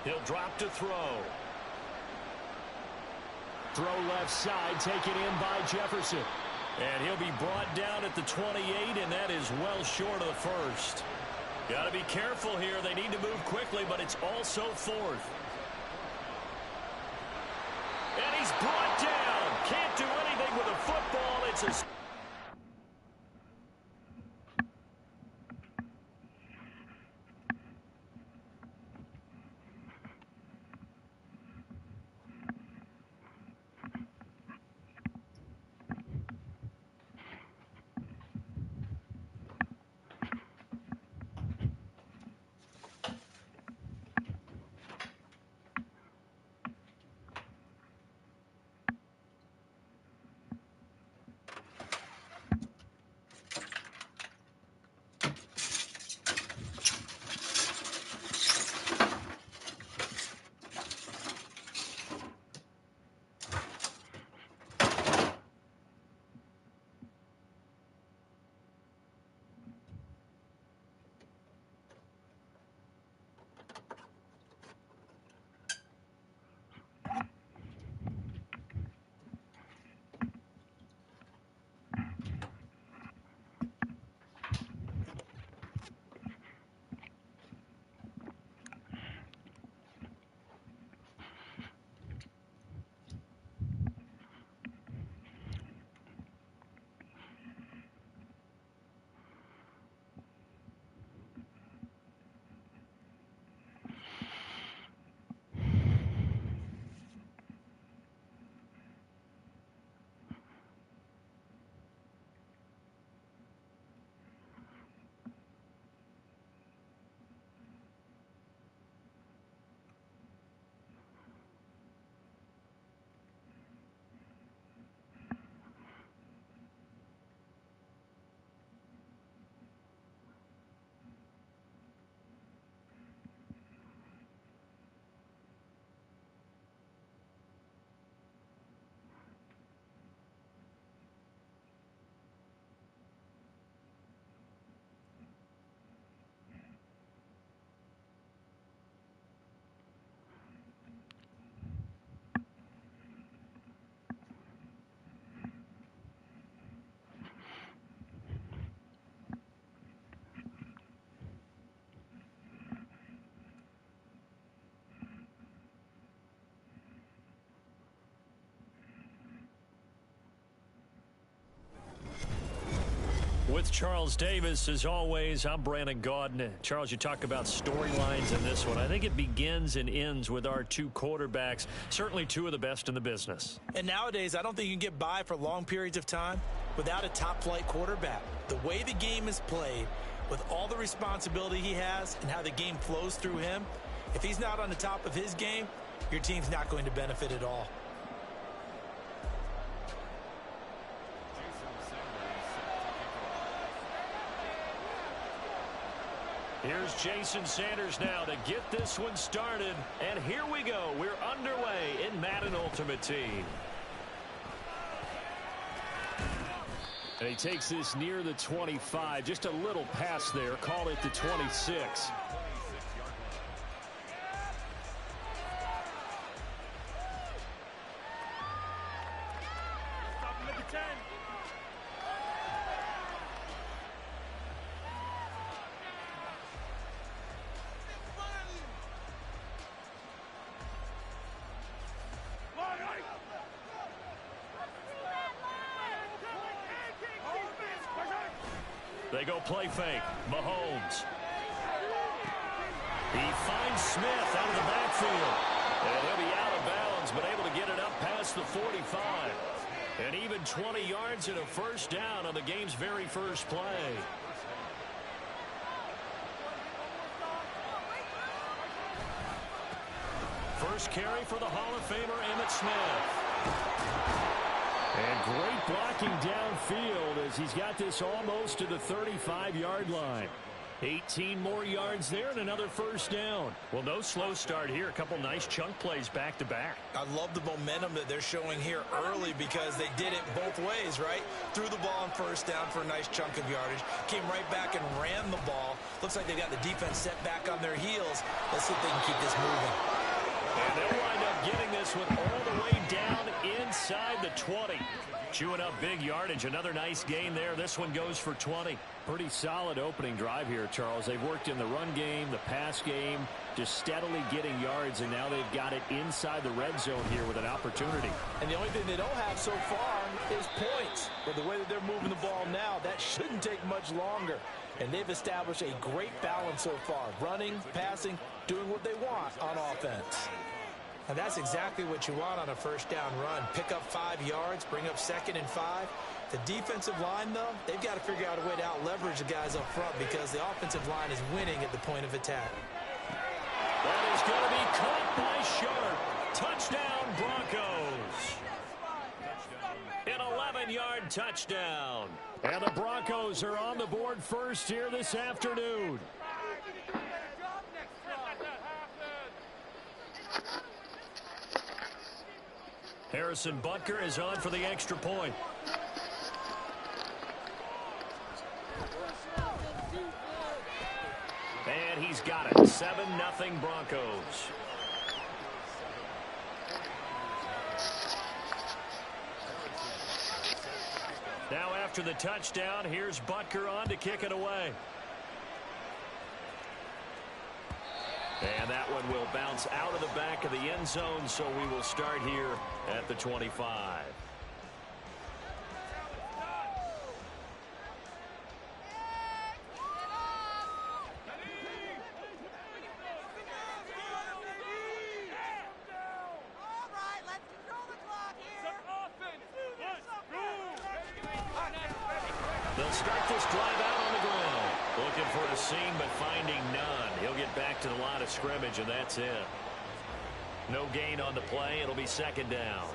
He'll drop to throw. Throw left side, taken in by Jefferson. And he'll be brought down at the 28, and that is well short of the first. Got to be careful here. They need to move quickly, but it's also fourth. And he's brought down. Can't do anything with a football. It's a... With Charles Davis, as always, I'm Brandon Gaudin. Charles, you talk about storylines in this one. I think it begins and ends with our two quarterbacks, certainly two of the best in the business. And nowadays, I don't think you can get by for long periods of time without a top-flight quarterback. The way the game is played, with all the responsibility he has and how the game flows through him, if he's not on the top of his game, your team's not going to benefit at all. Here's Jason Sanders now to get this one started. And here we go. We're underway in Madden Ultimate Team. And he takes this near the 25. Just a little pass there. Call it the 26. They go play fake. Mahomes. He finds Smith out of the backfield. And he'll be out of bounds, but able to get it up past the 45. And even 20 yards and a first down on the game's very first play. First carry for the Hall of Famer Emmitt Smith. And great blocking downfield as he's got this almost to the 35-yard line. 18 more yards there and another first down. Well, no slow start here. A couple nice chunk plays back-to-back. I love the momentum that they're showing here early because they did it both ways, right? Threw the ball on first down for a nice chunk of yardage. Came right back and ran the ball. Looks like they got the defense set back on their heels. Let's see if they can keep this moving. And they'll wind up getting this one all the way down inside the 20. Chewing up big yardage. Another nice gain there. This one goes for 20. Pretty solid opening drive here, Charles. They've worked in the run game, the pass game, just steadily getting yards, and now they've got it inside the red zone here with an opportunity. And the only thing they don't have so far is points. But the way that they're moving the ball now, that shouldn't take much longer. And they've established a great balance so far. Running, passing, doing what they want on offense. And that's exactly what you want on a first down run. Pick up 5 yards, bring up 2nd and 5. The defensive line, though, they've got to figure out a way to out-leverage the guys up front because the offensive line is winning at the point of attack. That is going to be caught by Sharp. Touchdown, Broncos. An 11-yard touchdown. And the Broncos are on the board first here this afternoon. Harrison Butker is on for the extra point. And he's got it. 7-0 Broncos. Now after the touchdown, here's Butker on to kick it away. And that one will bounce out of the back of the end zone, so we will start here at the 25. They'll start this drive out on the ground. Looking for a seam, but finding none. He'll get back to the line of scrimmage, and that's it. No gain on the play. It'll be 2nd down.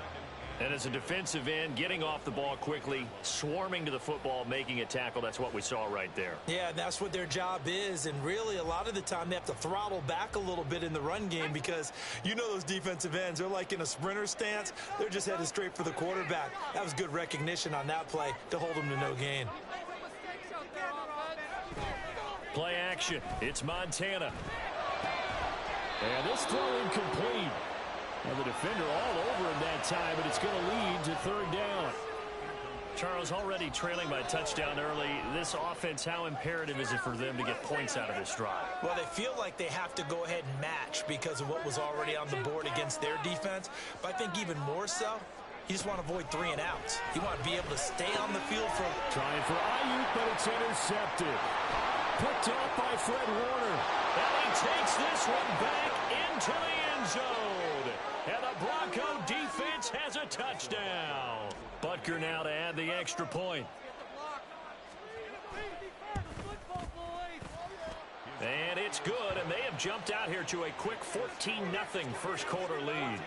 And as a defensive end, getting off the ball quickly, swarming to the football, making a tackle, that's what we saw right there. Yeah, that's what their job is. And really, a lot of the time, they have to throttle back a little bit in the run game because you know those defensive ends, they're like in a sprinter stance. They're just headed straight for the quarterback. That was good recognition on that play to hold them to no gain. Play action. It's Montana. And this throw incomplete. And the defender all over him that time, but it's going to lead to 3rd down. Charles, already trailing by a touchdown early. This offense, how imperative is it for them to get points out of this drive? Well, they feel like they have to go ahead and match because of what was already on the board against their defense. But I think even more so, you just want to avoid 3 and outs. You want to be able to stay on the field for... Trying for Ayuk, but it's intercepted. Picked off by Fred Warner. And he takes this one back into the end zone. And the Bronco defense has a touchdown. Butker now to add the extra point. And it's good, and they have jumped out here to a quick 14-0 first quarter lead.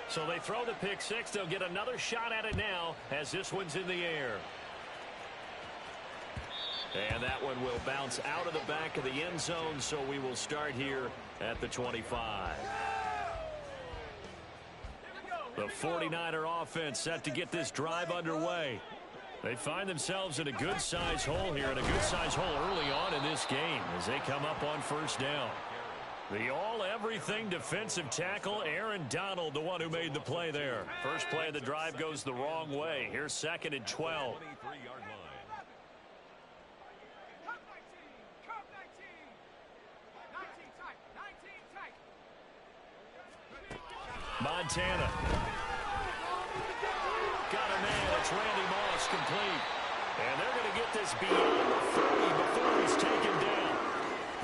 So they throw the pick six. They'll get another shot at it now as this one's in the air. And that one will bounce out of the back of the end zone, so we will start here at the 25. The 49er offense set to get this drive underway. They find themselves in a good-sized hole here, and a good-sized hole early on in this game as they come up on first down. The all-everything defensive tackle, Aaron Donald, the one who made the play there. First play of the drive goes the wrong way. Here's 2nd and 12. Montana. Got a man. It's Randy Moss complete. And they're going to get this beyond the 30 before he's taken down.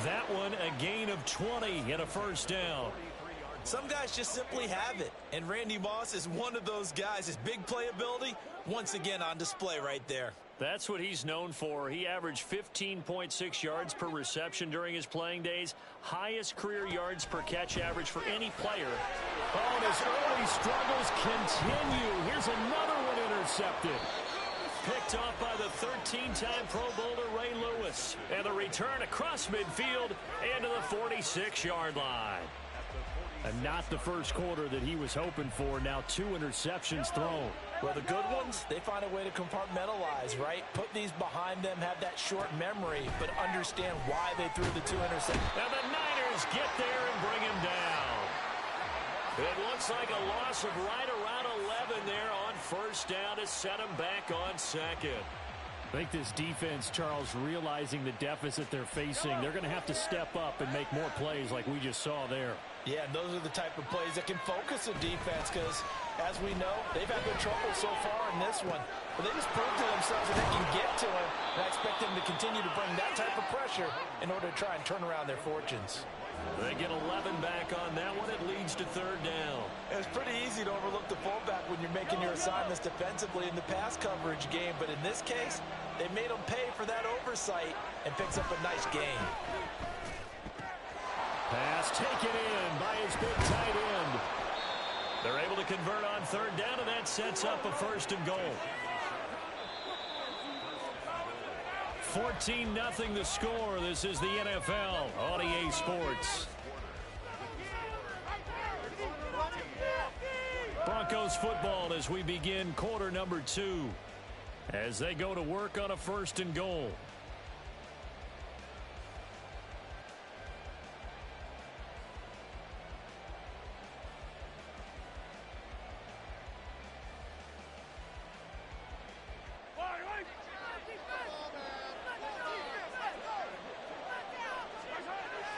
That one a gain of 20 and a first down. Some guys just simply have it. And Randy Moss is one of those guys. His big playability, once again on display right there. That's what he's known for. He averaged 15.6 yards per reception during his playing days. Highest career yards per catch average for any player. Oh, and his early these struggles continue. Here's another one intercepted. Picked off by the 13-time Pro Bowler Ray Lewis. And the return across midfield into the 46-yard line. And not the first quarter that he was hoping for. Now 2 interceptions thrown. Well, the good ones, they find a way to compartmentalize, right? Put these behind them, have that short memory, but understand why they threw the 2 interceptions. And the Niners get there and bring him down. It looks like a loss of right around 11 there on first down to set him back on second. I think this defense, Charles, realizing the deficit they're facing, they're going to have to step up and make more plays like we just saw there. Yeah, and those are the type of plays that can focus a defense because, as we know, they've had good trouble so far in this one. But they just proved to themselves that they can get to him, and I expect them to continue to bring that type of pressure in order to try and turn around their fortunes. They get 11 back on that one. It leads to third down. It's pretty easy to overlook the fullback when you're making your assignments defensively in the pass coverage game, but in this case, they made him pay for that oversight and picks up a nice gain. Pass taken in by his big tight end. They're able to convert on third down, and that sets up a first and goal. 14-0 the score. This is the NFL on EA Sports. Broncos football as we begin quarter number 2. As they go to work on a first and goal.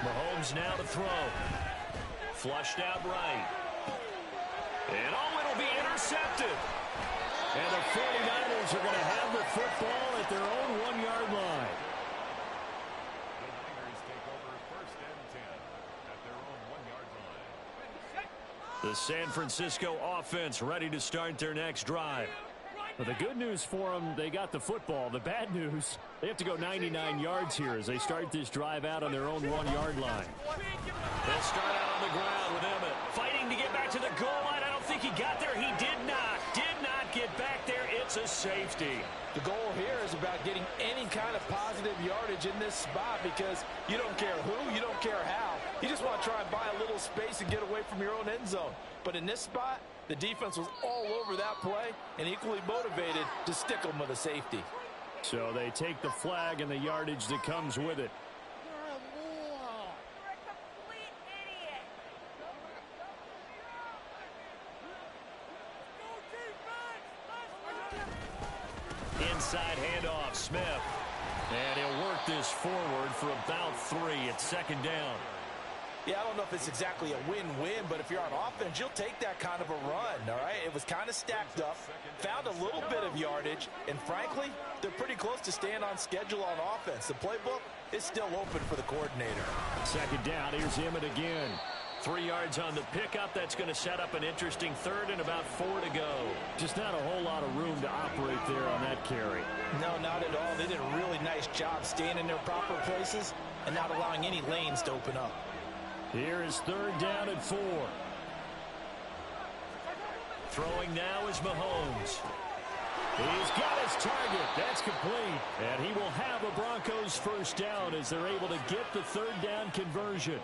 Mahomes now to throw. Flushed out right. And it'll be intercepted. And the 49ers are going to have the football at their own 1-yard line. The Niners take over first and 10 at their own 1-yard line. The San Francisco offense ready to start their next drive. Well, the good news for them, they got the football. The bad news, they have to go 99 yards here as they start this drive out on their own 1-yard line. They'll start out on the ground with Emmett fighting to get back to the goal line. I don't think he got there. He did not get back there. It's a safety. The goal here is about getting any kind of positive yardage in this spot because you don't care who, you don't care how. You just want to try and buy a little space and get away from your own end zone. But in this spot, the defense was all over that play and equally motivated to stick them with a safety. So they take the flag and the yardage that comes with it. Inside handoff, Smith. And he'll work this forward for about 3 at second down. Yeah, I don't know if it's exactly a win-win, but if you're on offense, you'll take that kind of a run, all right? It was kind of stacked up, found a little bit of yardage, and frankly, they're pretty close to staying on schedule on offense. The playbook is still open for the coordinator. Second down, here's Emmett again. 3 yards on the pickup. That's going to set up an interesting third and about 4 to go. Just not a whole lot of room to operate there on that carry. No, not at all. They did a really nice job staying in their proper places and not allowing any lanes to open up. Here is third down and 4. Throwing now is Mahomes. He's got his target. That's complete. And he will have a Broncos first down as they're able to get the third down conversion.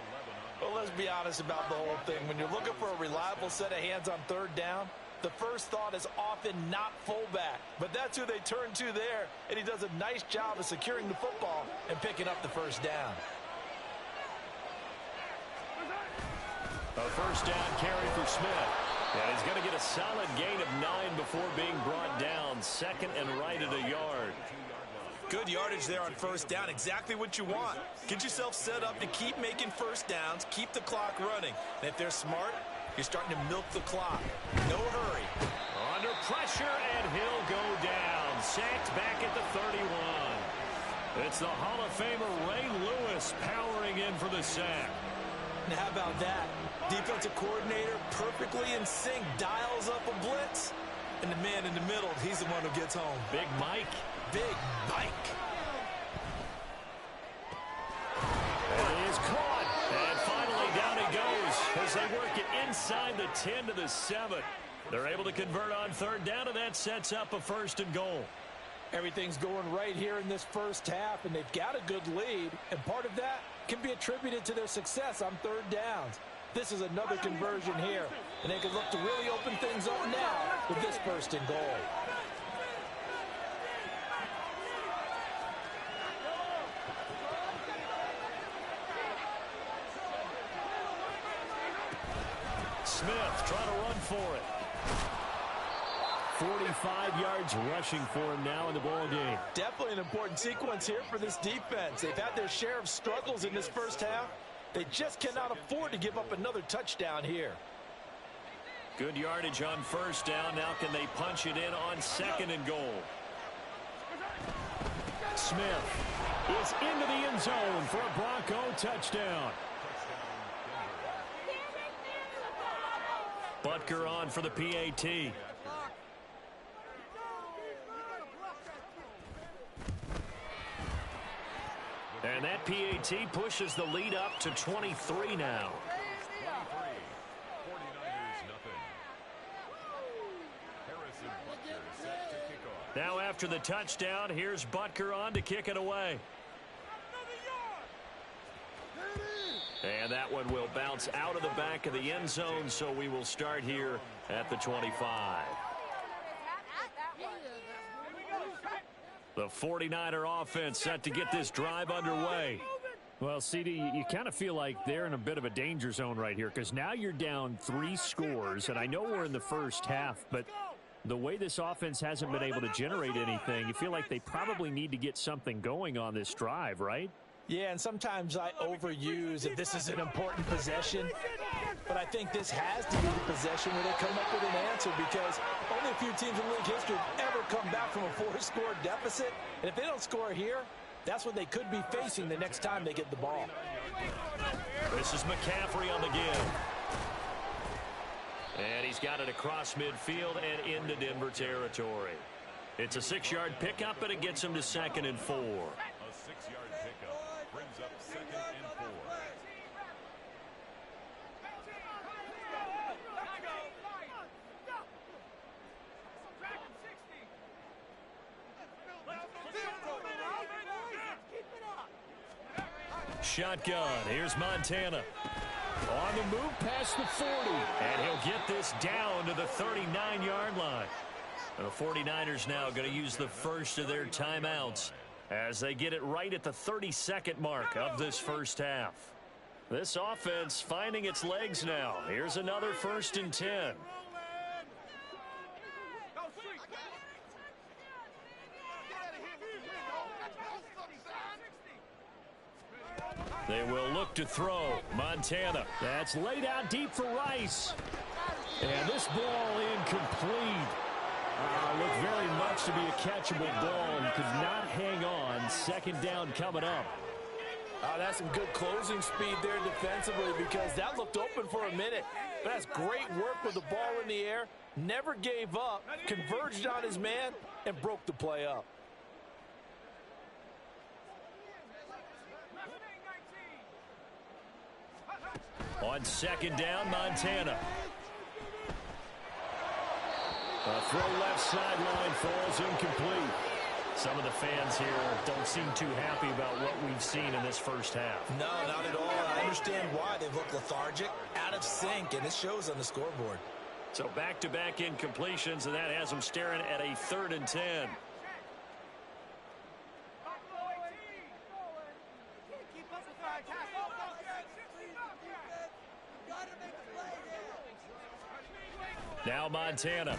Well, let's be honest about the whole thing. When you're looking for a reliable set of hands on third down, the first thought is often not fullback. But that's who they turn to there, and he does a nice job of securing the football and picking up the first down. A first down carry for Smith. And he's going to get a solid gain of 9 before being brought down. Second and right at a yard. Good yardage there on first down. Exactly what you want. Get yourself set up to keep making first downs, keep the clock running. And if they're smart, you're starting to milk the clock. No hurry. Under pressure, and he'll go down. Sacked back at the 31. It's the Hall of Famer Ray Lewis powering in for the sack. Now, how about that? Defensive coordinator perfectly in sync, dials up a blitz. And the man in the middle, he's the one who gets home. Big Mike. Big Mike. And he is caught. And finally down he goes as they work it inside the 10 to the 7. They're able to convert on third down, and that sets up a 1st and goal. Everything's going right here in this first half, and they've got a good lead, and part of that can be attributed to their success on third downs. This is another conversion here, and they can look to really open things up now with this 1st and goal. Smith trying to run for it. 45 yards rushing for him now in the ball game. Definitely an important sequence here for this defense. They've had their share of struggles in this first half. They just cannot afford to give up another touchdown here. Good yardage on 1st down. Now can they punch it in on 2nd and goal? Smith is into the end zone for a Bronco touchdown. Butker on for the PAT. And that PAT pushes the lead up to 23 now. 49ers nothing. Harrison Butker set to kick off. Now after the touchdown, here's Butker on to kick it away. And that one will bounce out of the back of the end zone, so we will start here at the 25. The 49er offense set to get this drive underway. Well, CD, you kind of feel like they're in a bit of a danger zone right here because now you're down 3 scores, and I know we're in the first half, but the way this offense hasn't been able to generate anything, you feel like they probably need to get something going on this drive, right? Yeah, and sometimes I overuse if this is an important possession, but I think this has to be the possession where they come up with an answer because only a few teams in league history have ever come back from a 4-score deficit, and if they don't score here, that's what they could be facing the next time they get the ball. This is McCaffrey on the give. And he's got it across midfield and into Denver territory. It's a 6-yard pickup, and it gets him to 2nd and 4. A 6-yard pickup brings up 2nd and 4. Shotgun. Here's Montana. On the move past the 40. And he'll get this down to the 39-yard line. The 49ers now going to use the first of their timeouts as they get it right at the 32nd mark of this first half. This offense finding its legs now. Here's another 1st and 10. They will look to throw. Montana. That's laid out deep for Rice. And this ball incomplete. Looked very much to be a catchable ball and could not hang on. 2nd down coming up. That's some good closing speed there defensively because that looked open for a minute. But that's great work with the ball in the air. Never gave up, converged on his man, and broke the play up. On 2nd down, Montana. A throw left sideline falls incomplete. Some of the fans here don't seem too happy about what we've seen in this first half. No, not at all. I understand why they've looked lethargic, out of sync, and it shows on the scoreboard. So back-to-back incompletions, and that has them staring at a 3rd and 10. Now Montana.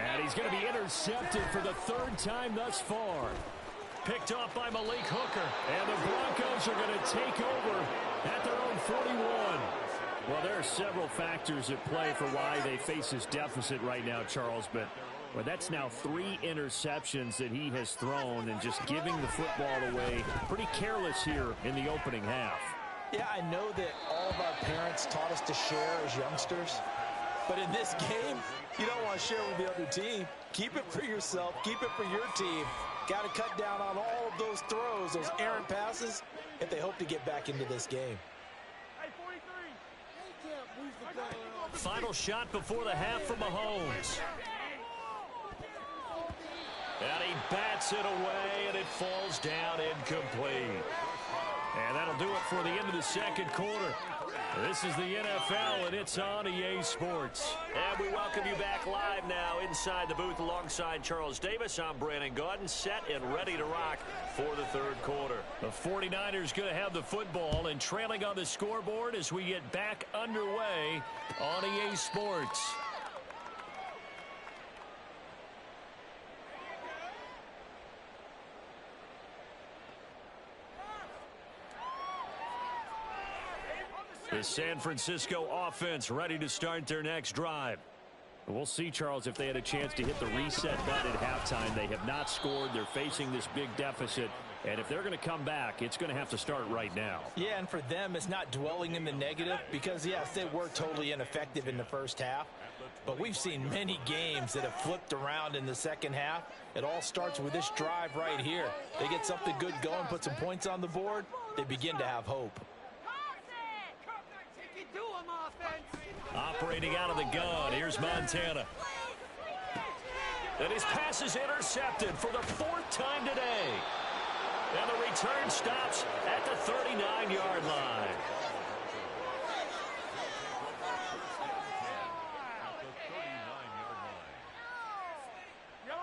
And he's going to be intercepted for the 3rd time thus far. Picked off by Malik Hooker. And the Broncos are going to take over at their own 41. Well, there are several factors at play for why they face this deficit right now, Charles. But well, that's now 3 interceptions that he has thrown and just giving the football away. Pretty careless here in the opening half. Yeah, I know that all of our parents taught us to share as youngsters. But in this game, you don't want to share with the other team. Keep it for yourself. Keep it for your team. Got to cut down on all of those throws, those errant passes, if they hope to get back into this game. Final shot before the half for Mahomes. And he bats it away, and it falls down incomplete. And that'll do it for the end of the second quarter. This is the NFL, and it's on EA Sports. And we welcome you back live now inside the booth alongside Charles Davis. I'm Brandon Gaudin, set and ready to rock for the third quarter. The 49ers going to have the football and trailing on the scoreboard as we get back underway on EA Sports. The San Francisco offense ready to start their next drive. We'll see, Charles, if they had a chance to hit the reset button at halftime. They have not scored. They're facing this big deficit. And if they're going to come back, it's going to have to start right now. Yeah, and for them, it's not dwelling in the negative because, yes, they were totally ineffective in the first half. But we've seen many games that have flipped around in the second half. It all starts with this drive right here. They get something good going, put some points on the board, they begin to have hope. Operating out of the gun, here's Montana. And his pass is intercepted for the fourth time today. And the return stops at the 39-yard line.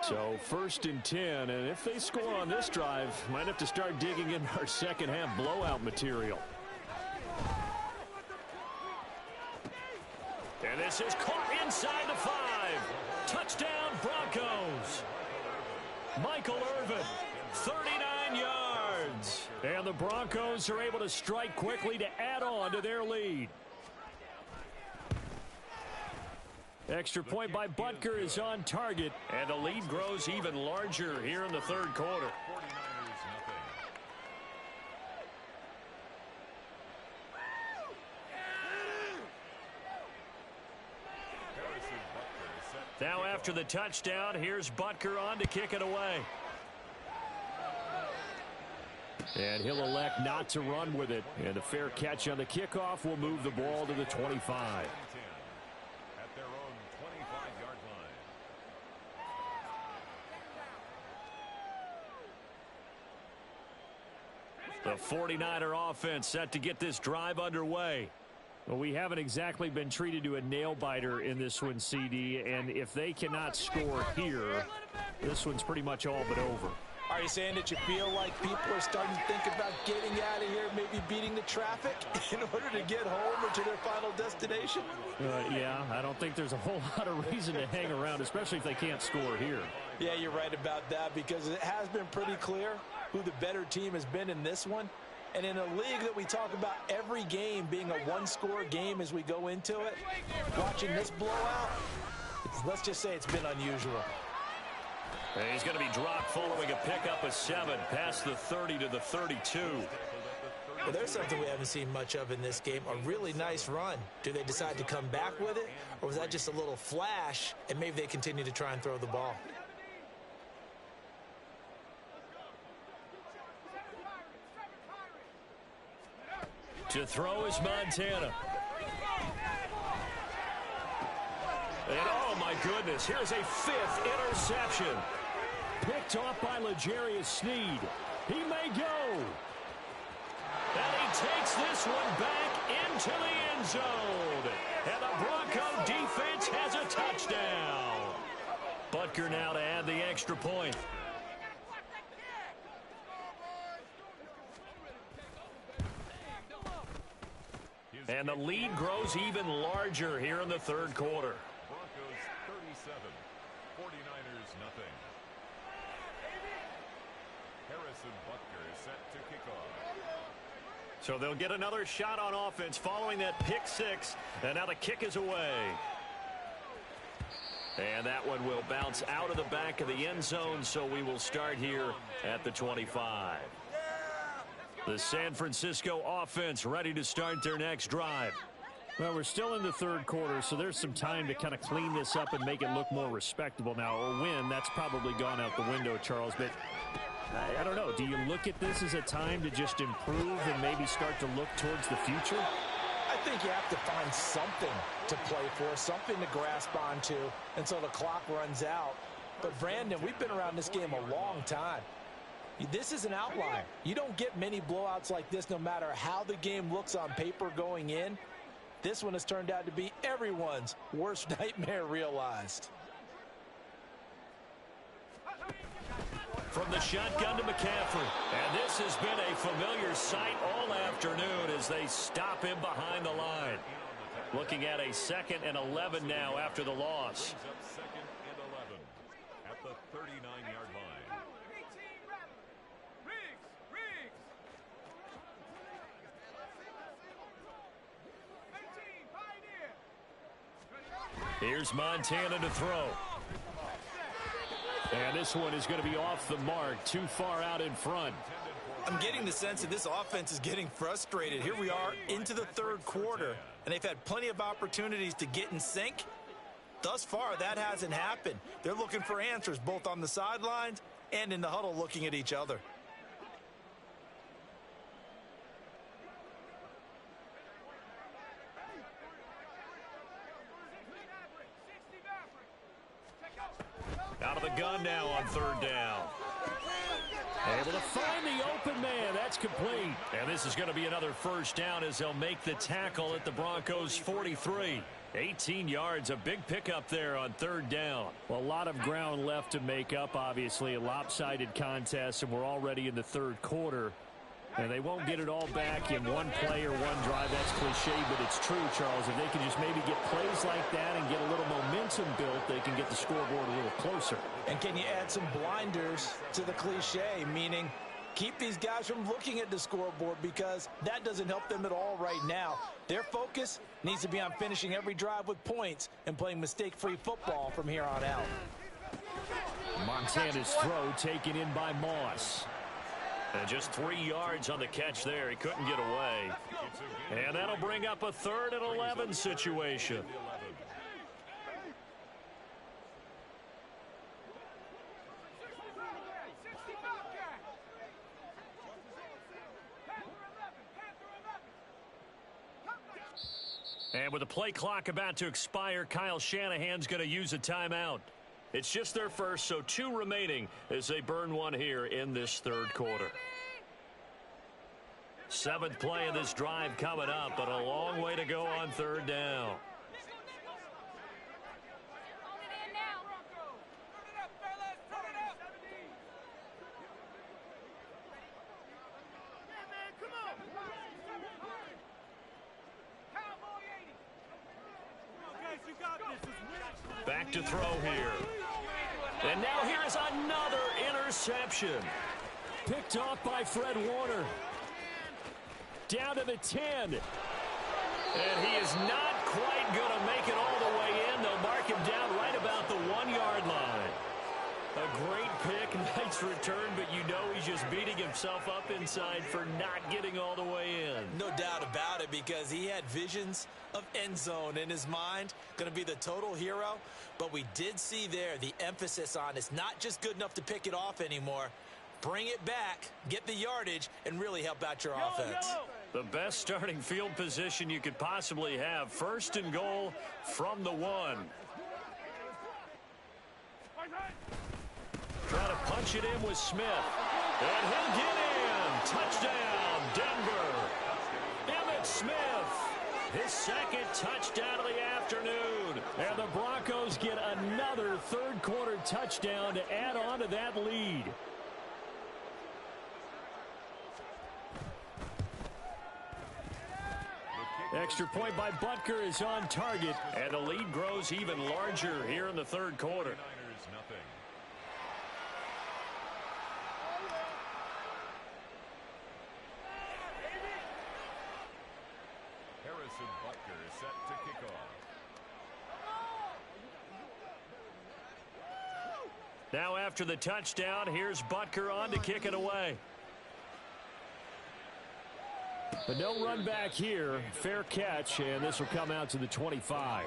So 1st and 10, and if they score on this drive, might have to start digging in our second half blowout material. And this is caught inside the 5. Touchdown, Broncos. Michael Irvin, 39 yards. And the Broncos are able to strike quickly to add on to their lead. Extra point by Butker is on target. And the lead grows even larger here in the third quarter. Now after the touchdown, here's Butker on to kick it away. And he'll elect not to run with it. And a fair catch on the kickoff will move the ball to the 25. At their own 25-yard line. The 49er offense set to get this drive underway. Well, we haven't exactly been treated to a nail-biter in this one, CD, and if they cannot score here, this one's pretty much all but over. Are you saying that you feel like people are starting to think about getting out of here, maybe beating the traffic in order to get home or to their final destination? Yeah, I don't think there's a whole lot of reason to hang around, especially if they can't score here. Yeah, you're right about that because it has been pretty clear who the better team has been in this one. And in a league that we talk about every game being a one-score game as we go into it, watching this blowout, let's just say it's been unusual. And he's going to be dropped following a pickup of 7 past the 30 to the 32. Well, there's something we haven't seen much of in this game, a really nice run. Do they decide to come back with it, or was that just a little flash, and maybe they continue to try and throw the ball? To throw is Montana. And oh my goodness, here's a 5th interception. Picked off by L'Jarius Sneed. He may go. And he takes this one back into the end zone. And the Bronco defense has a touchdown. Butker now to add the extra point. And the lead grows even larger here in the third quarter. Broncos 37, 49ers nothing. Harrison Butker is set to kick off. So they'll get another shot on offense following that pick 6. And now the kick is away. And that one will bounce out of the back of the end zone, so we will start here at the 25. The San Francisco offense ready to start their next drive. Well, we're still in the third quarter, so there's some time to kind of clean this up and make it look more respectable now. Or win, that's probably gone out the window, Charles. But I don't know. Do you look at this as a time to just improve and maybe start to look towards the future? I think you have to find something to play for, something to grasp onto until the clock runs out. But, Brandon, we've been around this game a long time. This is an outlier. You don't get many blowouts like this no matter how the game looks on paper going in. This one has turned out to be everyone's worst nightmare realized. From the shotgun to McCaffrey. And this has been a familiar sight all afternoon as they stop him behind the line. Looking at a 2nd and 11 now after the loss. Second and 11 at the 39-yard line. Here's Montana to throw. And this one is going to be off the mark, too far out in front. I'm getting the sense that this offense is getting frustrated. Here we are into the 3rd quarter, and they've had plenty of opportunities to get in sync. Thus far, that hasn't happened. They're looking for answers both on the sidelines and in the huddle looking at each other. Out of the gun now on 3rd down. Able to find the open man. That's complete. And this is going to be another 1st down as they'll make the tackle at the Broncos 43. 18 yards, a big pickup there on 3rd down. Well, a lot of ground left to make up, obviously. A lopsided contest, and we're already in the 3rd quarter. And they won't get it all back in one play or one drive. That's cliche, but it's true, Charles. If they can just maybe get plays like that and get a little momentum built, they can get the scoreboard a little closer. And can you add some blinders to the cliche, meaning keep these guys from looking at the scoreboard because that doesn't help them at all right now. Their focus needs to be on finishing every drive with points and playing mistake-free football from here on out. Montana's throw taken in by Moss. And just 3 yards on the catch there. He couldn't get away. And that'll bring up a 3rd and 11 situation. And with the play clock about to expire, Kyle Shanahan's going to use a timeout. It's just their first, so 2 remaining as they burn one here in this 3rd quarter. 7th play of this drive coming up, but a long way to go on 3rd down. Back to throw here. And now here is another interception. Picked off by Fred Warner. Down to the 10. And he is not quite going to make it all the way in. They'll mark him down right about the 1-yard line. A great pick, nice return, but you know he's just beating himself up inside for not getting all the way in. No doubt about it, because he had visions of end zone in his mind. Going to be the total hero. But we did see there the emphasis on it's not just good enough to pick it off anymore. Bring it back, get the yardage, and really help out your offense. The best starting field position you could possibly have. 1st and goal from the 1. Trying to punch it in with Smith. And he'll get in. Touchdown, Denver. Emmitt Smith. His 2nd touchdown of the afternoon. And the Broncos get another 3rd quarter touchdown to add on to that lead. Extra point by Butker is on target. And the lead grows even larger here in the 3rd quarter. Butker is set to kick off. Now after the touchdown, here's Butker on to kick it away. But no run back here. Fair catch, and this will come out to the 25.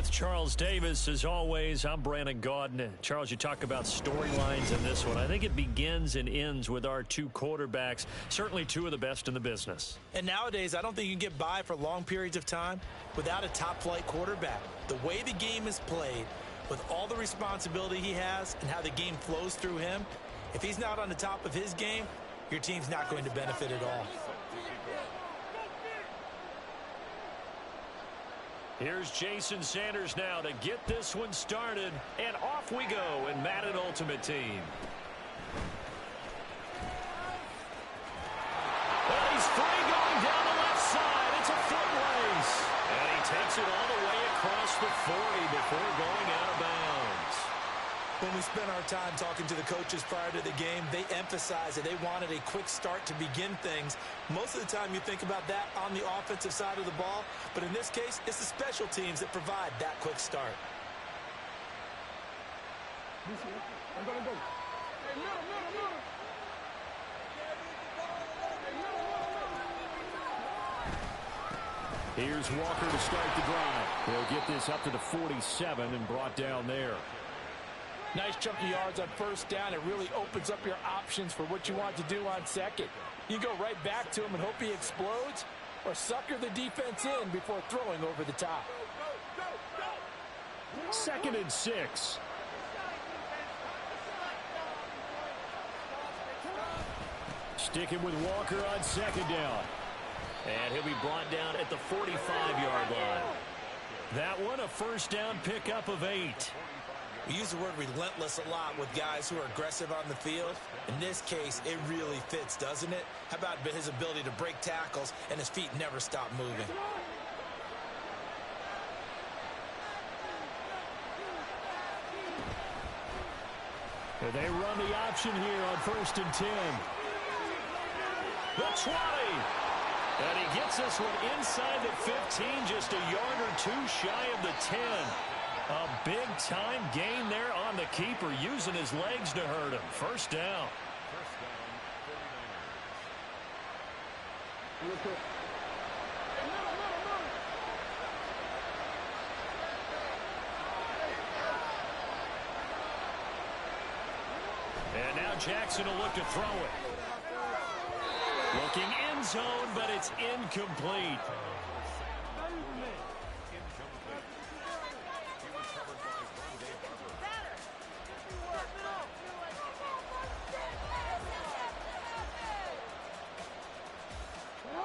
with Charles Davis. As always, I'm Brandon Gaudin. Charles, you talk about storylines in this one. I think it begins and ends with our two quarterbacks, certainly two of the best in the business. And nowadays, I don't think you can get by for long periods of time without a top-flight quarterback. The way the game is played, with all the responsibility he has and how the game flows through him, if he's not on the top of his game, your team's not going to benefit at all. Here's Jason Sanders now to get this one started, and off we go in Madden Ultimate Team. Well, he's free going down the left side. It's a foot race. And he takes it all the way across the 40 before going out of bounds. When we spent our time talking to the coaches prior to the game, they emphasized that they wanted a quick start to begin things. Most of the time you think about that on the offensive side of the ball, but in this case, it's the special teams that provide that quick start. Here's Walker to start the drive. He'll get this up to the 47 and brought down there. Nice chunk of yards on first down. It really opens up your options for what you want to do on second. You go right back to him and hope he explodes, or sucker the defense in before throwing over the top. 2nd and 6. Sticking with Walker on 2nd down. And he'll be brought down at the 45-yard line. That one, a first down pickup of 8. We use the word relentless a lot with guys who are aggressive on the field. In this case, it really fits, doesn't it? How about his ability to break tackles and his feet never stop moving? They run the option here on 1st and 10. The 20. And he gets this one inside the 15, just a yard or two shy of the 10. A big-time gain there on the keeper, using his legs to hurt him. First down. And now Jackson will look to throw it. Looking end zone, but it's incomplete.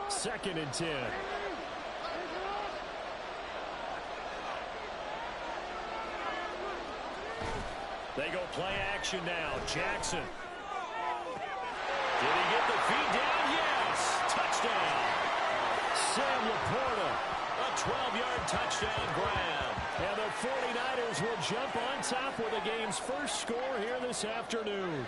Second and 10. They go play action now. Jackson. Did he get the feet down? Yes. Touchdown. Sam Laporta. A 12-yard touchdown grab. And the 49ers will jump on top with the game's first score here this afternoon.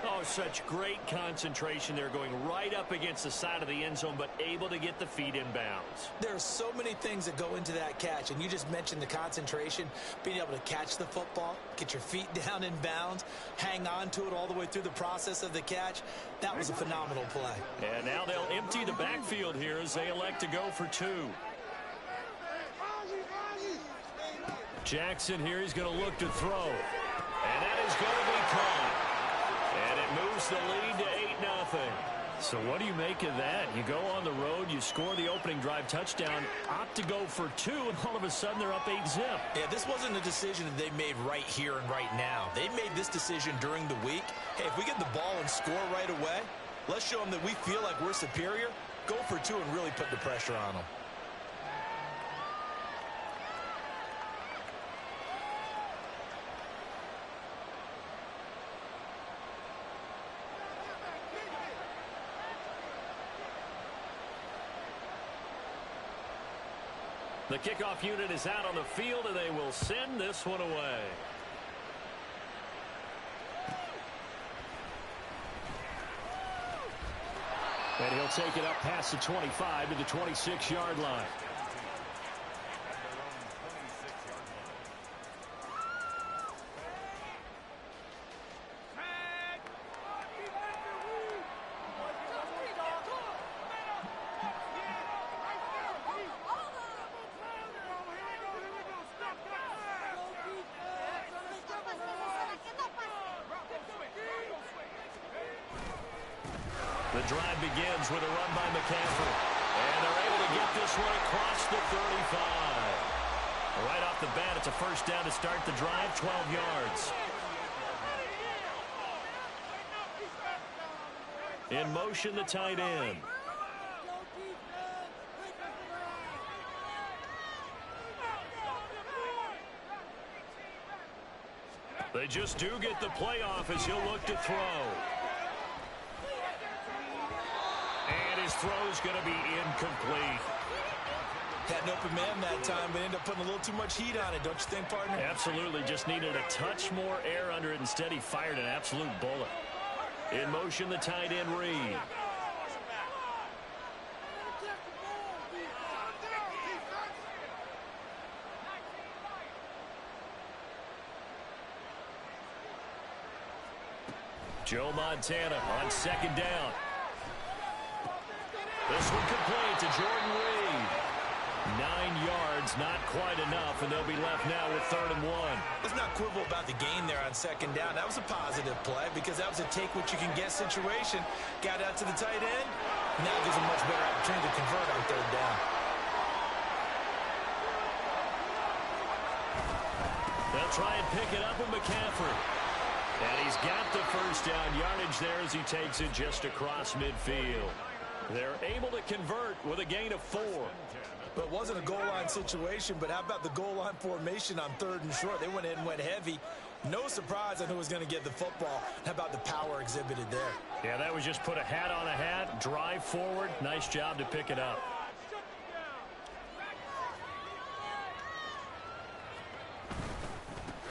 Oh, such great concentration there, going right up against the side of the end zone, but able to get the feet in bounds. There are so many things that go into that catch, and you just mentioned the concentration, being able to catch the football, get your feet down in bounds, hang on to it all the way through the process of the catch. That was a phenomenal play. And now they'll empty the backfield here as they elect to go for 2. Jackson here, he's going to look to throw. And that is going to be caught. And it moves the lead to 8-0. So what do you make of that? You go on the road, you score the opening drive touchdown, opt to go for 2, and all of a sudden they're up 8-zip. Yeah, this wasn't a decision that they made right here and right now. They made this decision during the week. Hey, if we get the ball and score right away, let's show them that we feel like we're superior. Go for 2 and really put the pressure on them. The kickoff unit is out on the field, and they will send this one away. And he'll take it up past the 25 to the 26-yard line. The drive begins with a run by McCaffrey. And they're able to get this one across the 35. Right off the bat, it's a first down to start the drive, 12 yards. In motion, the tight end. They just do get the playoff as he'll look to throw. And his throw's going to be incomplete. Had an open man that time, but ended up putting a little too much heat on it, don't you think, partner? Absolutely. Just needed a touch more air under it. Instead, he fired an absolute bullet. In motion, the tight end, Reed. Joe Montana on second down. This one complete to Jordan Reed. 9 yards, not quite enough, and they'll be left now with 3rd and 1. Let's not quibble about the gain there on second down. That was a positive play because that was a take-what-you-can-get situation. Got out to the tight end. Now gives a much better opportunity to convert on 3rd down. They'll try and pick it up with McCaffrey. And he's got the first down yardage there as he takes it just across midfield. They're able to convert with a gain of 4. But it wasn't a goal line situation, but how about the goal line formation on 3rd and short? They went in and went heavy. No surprise on who was going to get the football. How about the power exhibited there? Yeah, that was just put a hat on a hat, drive forward. Nice job to pick it up.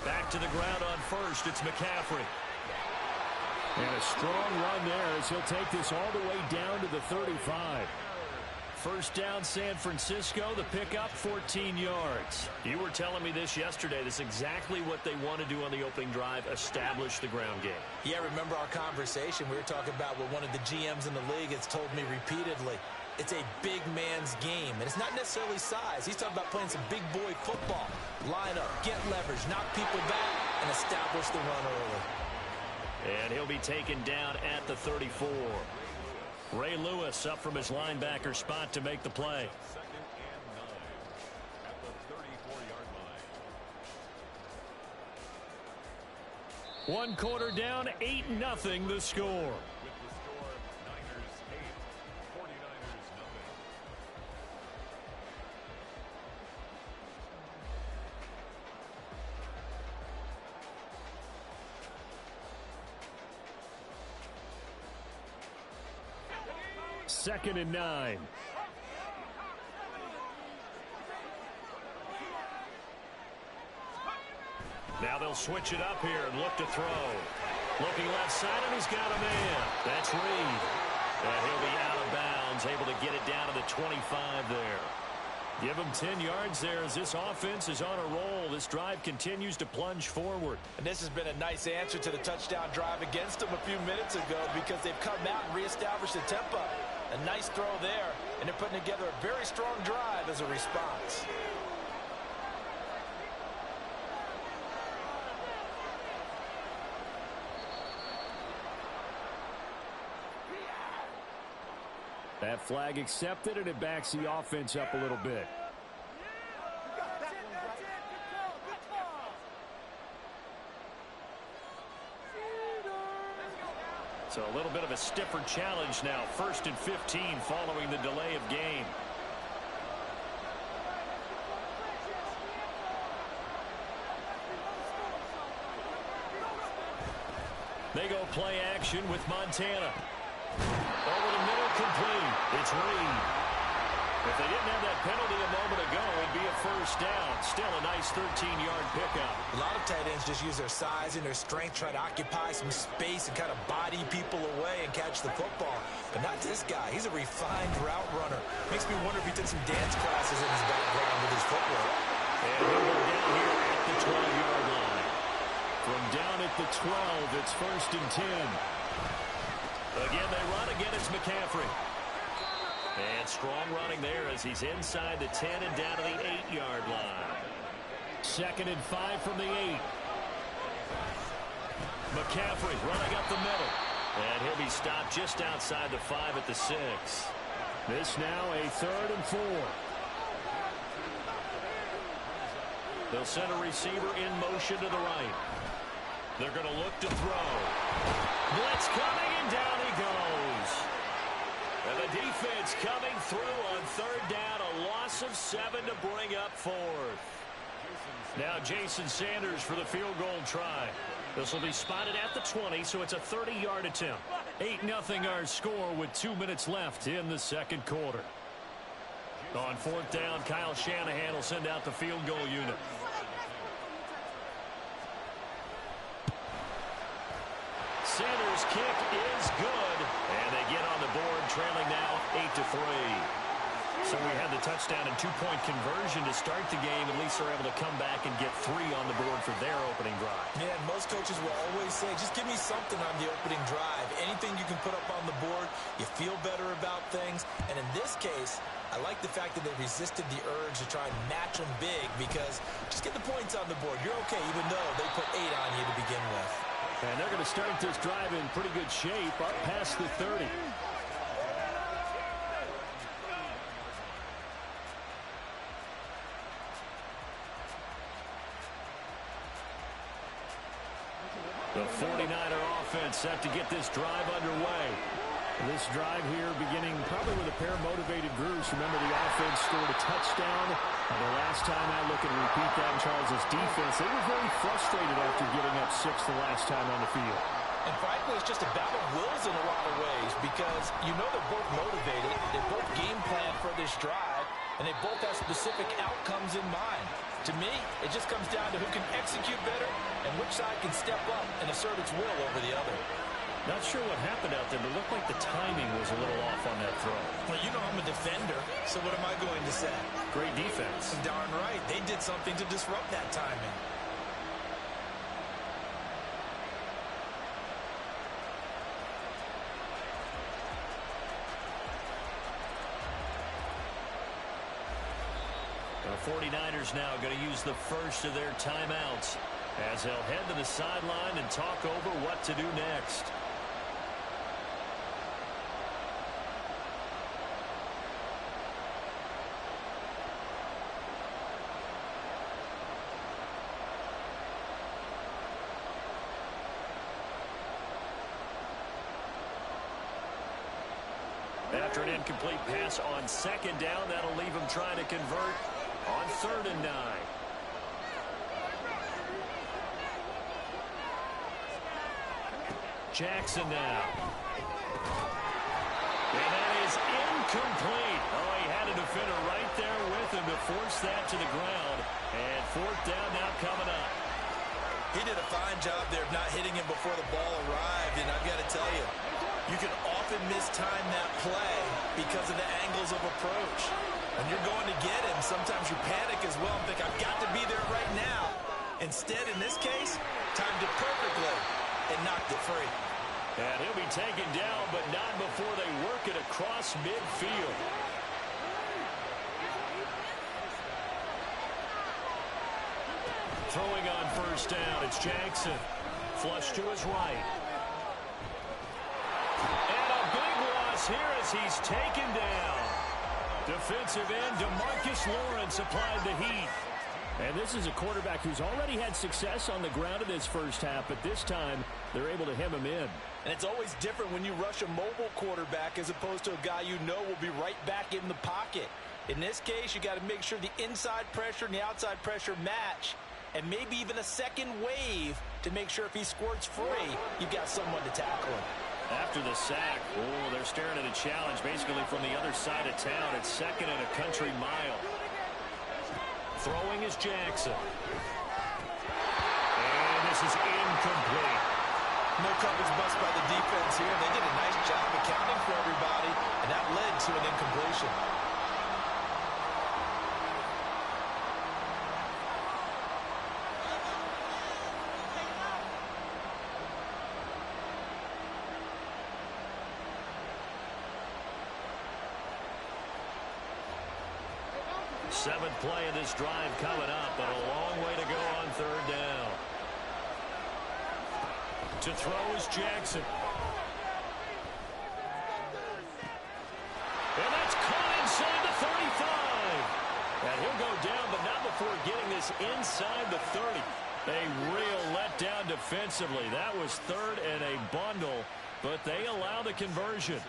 Back to the ground on first. It's McCaffrey. And a strong run there as he'll take this all the way down to the 35. First down, San Francisco. The pickup, 14 yards. You were telling me this yesterday. This is exactly what they want to do on the opening drive, establish the ground game. Yeah, remember our conversation? We were talking about what one of the GMs in the league has told me repeatedly. It's a big man's game, and it's not necessarily size. He's talking about playing some big boy football. Line up, get leverage, knock people back, and establish the run early. And he'll be taken down at the 34. Ray Lewis up from his linebacker spot to make the play. 2nd and 9 at the 34-yard line. 1 quarter down, 8-0 the score. With the score, Niners 8, 49ers nothing. Second and 9. Now they'll switch it up here and look to throw. Looking left side, and he's got a man. That's Reed. And he'll be out of bounds, able to get it down to the 25 there. Give him 10 yards there as this offense is on a roll. This drive continues to plunge forward. And this has been a nice answer to the touchdown drive against them a few minutes ago because they've come out and reestablished the tempo. A nice throw there, and they're putting together a very strong drive as a response. That flag accepted, and it backs the offense up a little bit. So a little bit of a stiffer challenge now. 1st and 15 following the delay of game. They go play action with Montana. Over the middle, complete. It's Reed. If they didn't have that penalty a moment ago, it'd be a first down. Still a nice 13-yard pickup. A lot of tight ends just use their size and their strength, try to occupy some space and kind of body people away and catch the football. But not this guy. He's a refined route runner. Makes me wonder if he took some dance classes in his background with his footwork. And he'll go down here at the 12-yard line. From down at the 12, it's 1st and 10. Again, they run. Again, it's McCaffrey. And strong running there as he's inside the 10 and down to the 8-yard line. 2nd and 5 from the 8. McCaffrey running up the middle. And he'll be stopped just outside the 5 at the 6. This now a 3rd and 4. They'll send a receiver in motion to the right. They're going to look to throw. Blitz coming, and down he goes. And the defense coming through on 3rd down. A loss of 7 to bring up 4th. Now Jason Sanders for the field goal try. This will be spotted at the 20, so it's a 30-yard attempt. 8-0 our score with 2 minutes left in the second quarter. On 4th down, Kyle Shanahan will send out the field goal unit. Sanders' kick is good, and they get on the board, trailing now 8-3. So we had the touchdown and 2-point conversion to start the game. At least they're able to come back and get 3 on the board for their opening drive. Yeah, and most coaches will always say, just give me something on the opening drive. Anything you can put up on the board, you feel better about things. And in this case, I like the fact that they resisted the urge to try and match them big, because just get the points on the board. You're okay, even though they put 8 on you to begin with. And they're going to start this drive in pretty good shape up past the 30. The 49er offense set to get this drive underway. This drive here beginning probably with a pair of motivated Bruce. Remember, the offense scored a touchdown. And the last time I look and repeat that in Charles' defense, they were very frustrated after giving up 6 the last time on the field. And frankly, it's just a battle of wills in a lot of ways, because you know they're both motivated, they both game plan for this drive, and they both have specific outcomes in mind. To me, it just comes down to who can execute better and which side can step up and assert its will over the other. Not sure what happened out there, but it looked like the timing was a little off on that throw. Well, you know I'm a defender, so what am I going to say? Great defense. Darn right. They did something to disrupt that timing. The 49ers now going to use the first of their timeouts as they'll head to the sideline and talk over what to do next. After an incomplete pass on 2nd down, that'll leave them trying to convert on 3rd and 9. Jackson now. And that is incomplete. Oh, he had a defender right there with him to force that to the ground. And 4th down now coming up. He did a fine job there of not hitting him before the ball arrived, and I've got to tell you, you can often mistime that play because of the angles of approach. When you're going to get him, sometimes you panic as well and think, I've got to be there right now. Instead, in this case, timed it perfectly and knocked it free. And he'll be taken down, but not before they work it across midfield. Throwing on 1st down, it's Jackson. Flush to his right. And a big loss here as he's taken down. Defensive end DeMarcus Lawrence applied the heat. And this is a quarterback who's already had success on the ground in this first half, but this time they're able to hem him in. And it's always different when you rush a mobile quarterback as opposed to a guy you know will be right back in the pocket. In this case, you got to make sure the inside pressure and the outside pressure match, and maybe even a second wave to make sure if he squirts free, you've got someone to tackle him. After the sack, oh, they're staring at a challenge basically from the other side of town. It's 2nd and a country mile. Throwing is Jackson. And this is incomplete. No coverage bust by the defense here. They did a nice job accounting for everybody, and that led to an incompletion. Seventh play of this drive coming up, but a long way to go on 3rd down. To throw is Jackson. And he'll go down, but not before getting this inside the 30. A real letdown defensively. That was third and a bundle, but they allow the conversion.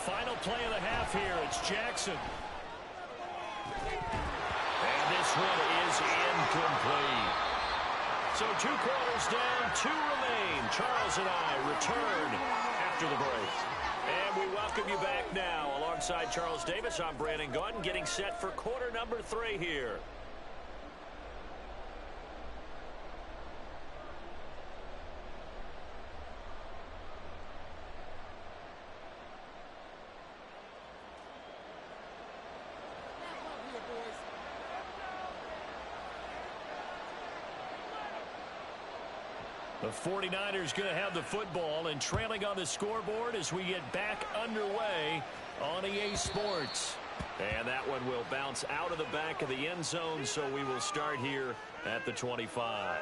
Final play of the half here. It's Jackson. And this one is incomplete. So 2 quarters down, 2 remain. Charles and I return after the break. And we welcome you back now. Alongside Charles Davis, I'm Brandon Gaudin, getting set for quarter number 3 here. The 49ers going to have the football and trailing on the scoreboard as we get back underway on EA Sports. And that one will bounce out of the back of the end zone, so we will start here at the 25.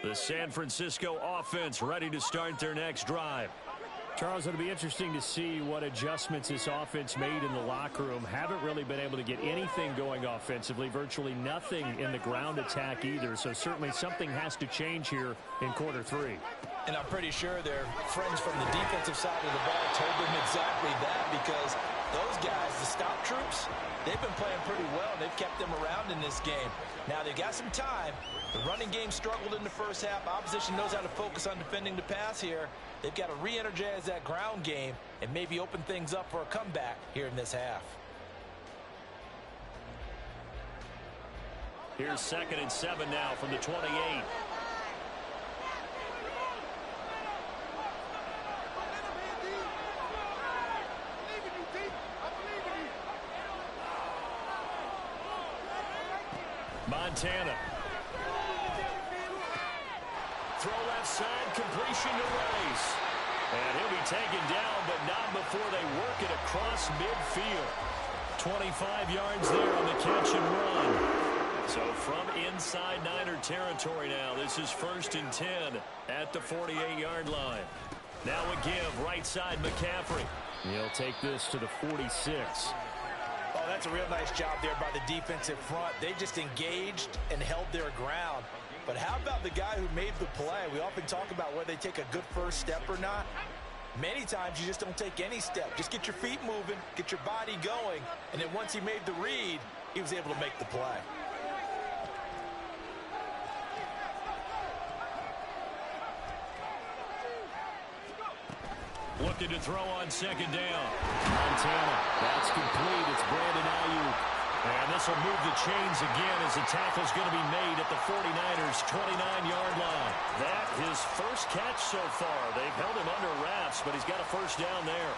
The San Francisco offense ready to start their next drive. Charles, it'll be interesting to see what adjustments this offense made in the locker room. Haven't really been able to get anything going offensively, virtually nothing in the ground attack either. So certainly something has to change here in quarter 3. And I'm pretty sure their friends from the defensive side of the ball told them exactly that, because those guys, the stop troops, they've been playing pretty well. They've kept them around in this game. Now they've got some time. The running game struggled in the first half. Opposition knows how to focus on defending the pass here. They've got to re-energize that ground game and maybe open things up for a comeback here in this half. Here's 2nd and 7 now from the 28. Montana. Throw left side, completion to Rice. And he'll be taken down, but not before they work it across midfield. 25 yards there on the catch and run. So from inside Niner territory now, this is 1st and 10 at the 48-yard line. Now a give, right side McCaffrey. He'll take this to the 46. Oh, that's a real nice job there by the defensive front. They just engaged and held their ground. But how about the guy who made the play? We often talk about whether they take a good first step or not. Many times you just don't take any step. Just get your feet moving, get your body going, and then once he made the read, he was able to make the play. Looking to throw on 2nd down. Montana, that's complete. It's Brandon Ayuk. And this will move the chains again as the tackle's going to be made at the 49ers' 29-yard line. That his first catch so far. They've held him under wraps, but he's got a first down there.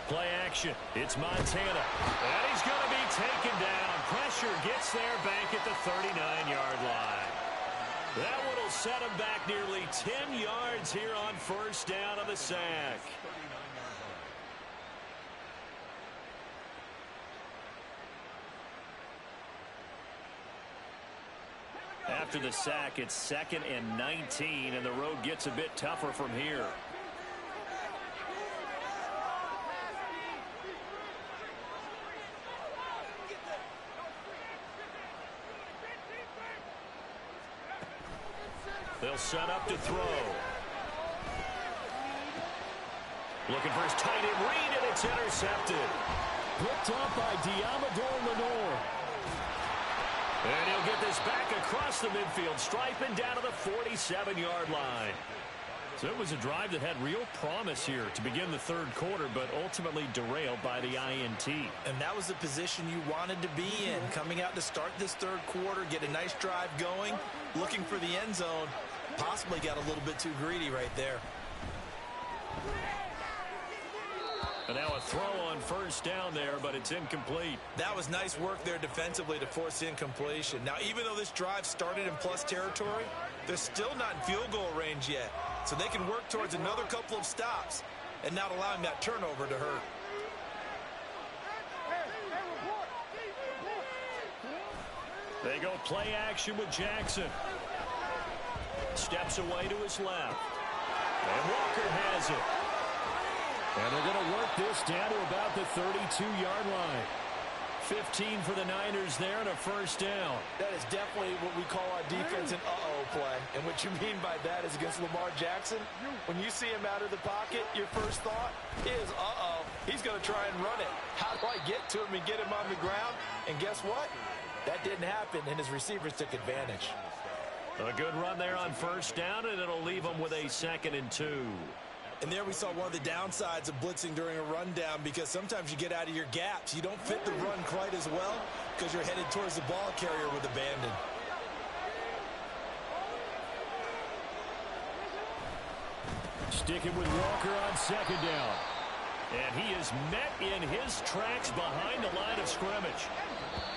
Play action. It's Montana. And he's going to be taken down. Pressure gets there back at the 39-yard line. That one will set him back nearly 10 yards here on 1st down on the sack. After the sack, it's 2nd and 19, and the road gets a bit tougher from here. They'll set up to throw. Looking for his tight end read, and it's intercepted. Picked up by Diamador Lenore. And he'll get this back across the midfield stripe and down to the 47-yard line. So it was a drive that had real promise here to begin the third quarter, but ultimately derailed by the INT. And that was the position you wanted to be in, coming out to start this third quarter, get a nice drive going, looking for the end zone. Possibly got a little bit too greedy right there. And now a throw on first down there, but it's incomplete. That was nice work there defensively to force the incompletion. Now, even though this drive started in plus territory, they're still not in field goal range yet. So they can work towards another couple of stops and not allowing that turnover to hurt. They go play action with Jackson. Steps away to his left. And Walker has it. And they're going to work this down to about the 32-yard line. 15 for the Niners there and a first down. That is definitely what we call our defense an uh-oh play. And what you mean by that is against Lamar Jackson, when you see him out of the pocket, your first thought is, uh-oh, he's going to try and run it. How do I get to him and get him on the ground? And guess what? That didn't happen, and his receivers took advantage. A good run there on first down, and it'll leave them with a 2nd and 2. And there we saw one of the downsides of blitzing during a rundown, because sometimes you get out of your gaps. You don't fit the run quite as well because you're headed towards the ball carrier with abandon. Sticking with Walker on 2nd down. And he is met in his tracks behind the line of scrimmage.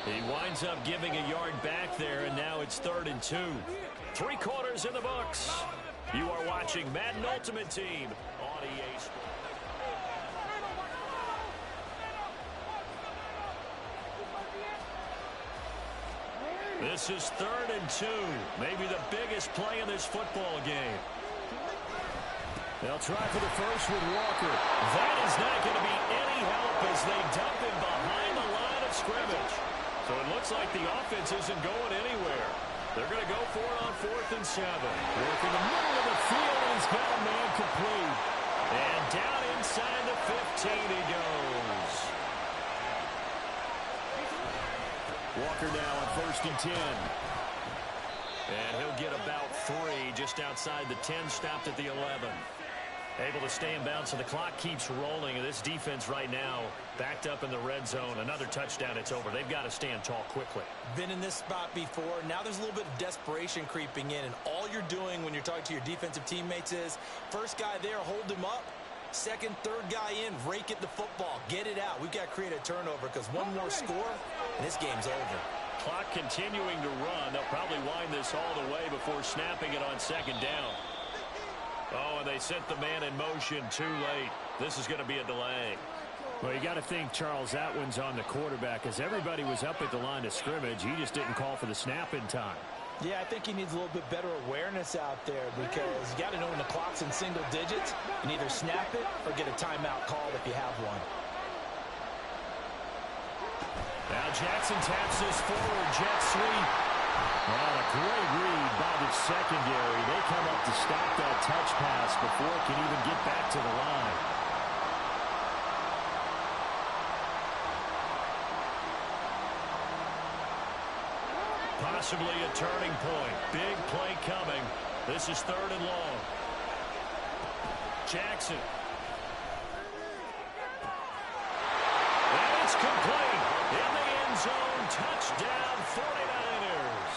He winds up giving a yard back there, and now it's 3rd and 2. 3 quarters in the books. You are watching Madden Ultimate Team on EA Sports. This is 3rd and 2. Maybe the biggest play in this football game. They'll try for the first with Walker. That is not going to be any help as they dump him behind the line of scrimmage. So it looks like the offense isn't going anywhere. They're going to go for it on 4th and 7. Working the middle of the field, and he's got a man complete. And down inside the 15 he goes. Walker now on 1st and 10. And he'll get about 3 just outside the 10, stopped at the 11. Able to stay in bounds, so the clock keeps rolling. And this defense right now backed up in the red zone. Another touchdown, it's over. They've got to stand tall quickly. Been in this spot before. Now there's a little bit of desperation creeping in. And all you're doing when you're talking to your defensive teammates is, first guy there, hold him up. Second, third guy in, rake at the football. Get it out. We've got to create a turnover because one more score, and this game's over. Clock continuing to run. They'll probably wind this all the way before snapping it on 2nd down. Oh, and they sent the man in motion too late. This is going to be a delay. Well, you got to think, Charles, that one's on the quarterback, as everybody was up at the line of scrimmage. He just didn't call for the snap in time. Yeah, I think he needs a little bit better awareness out there, because you got to know when the clock's in single digits and either snap it or get a timeout called if you have one. Now Jackson taps this forward, jet sweep. Well, a great read by the secondary. They come up to stop that touch pass before it can even get back to the line. Possibly a turning point. Big play coming. This is 3rd and long. Jackson. And it's complete. In the end zone. Touchdown 49ers.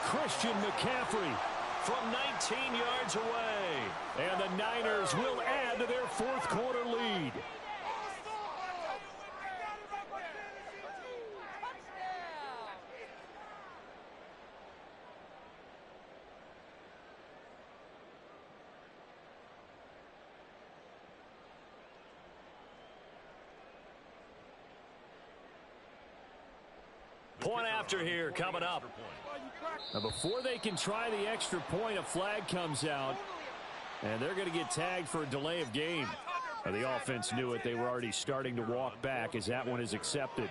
Christian McCaffrey From 19 yards away. and the Niners will add to their 4th quarter lead. Point after here coming up. Now, before they can try the extra point, a flag comes out, and they're going to get tagged for a delay of game. Now, the offense knew it. They were already starting to walk back as that one is accepted.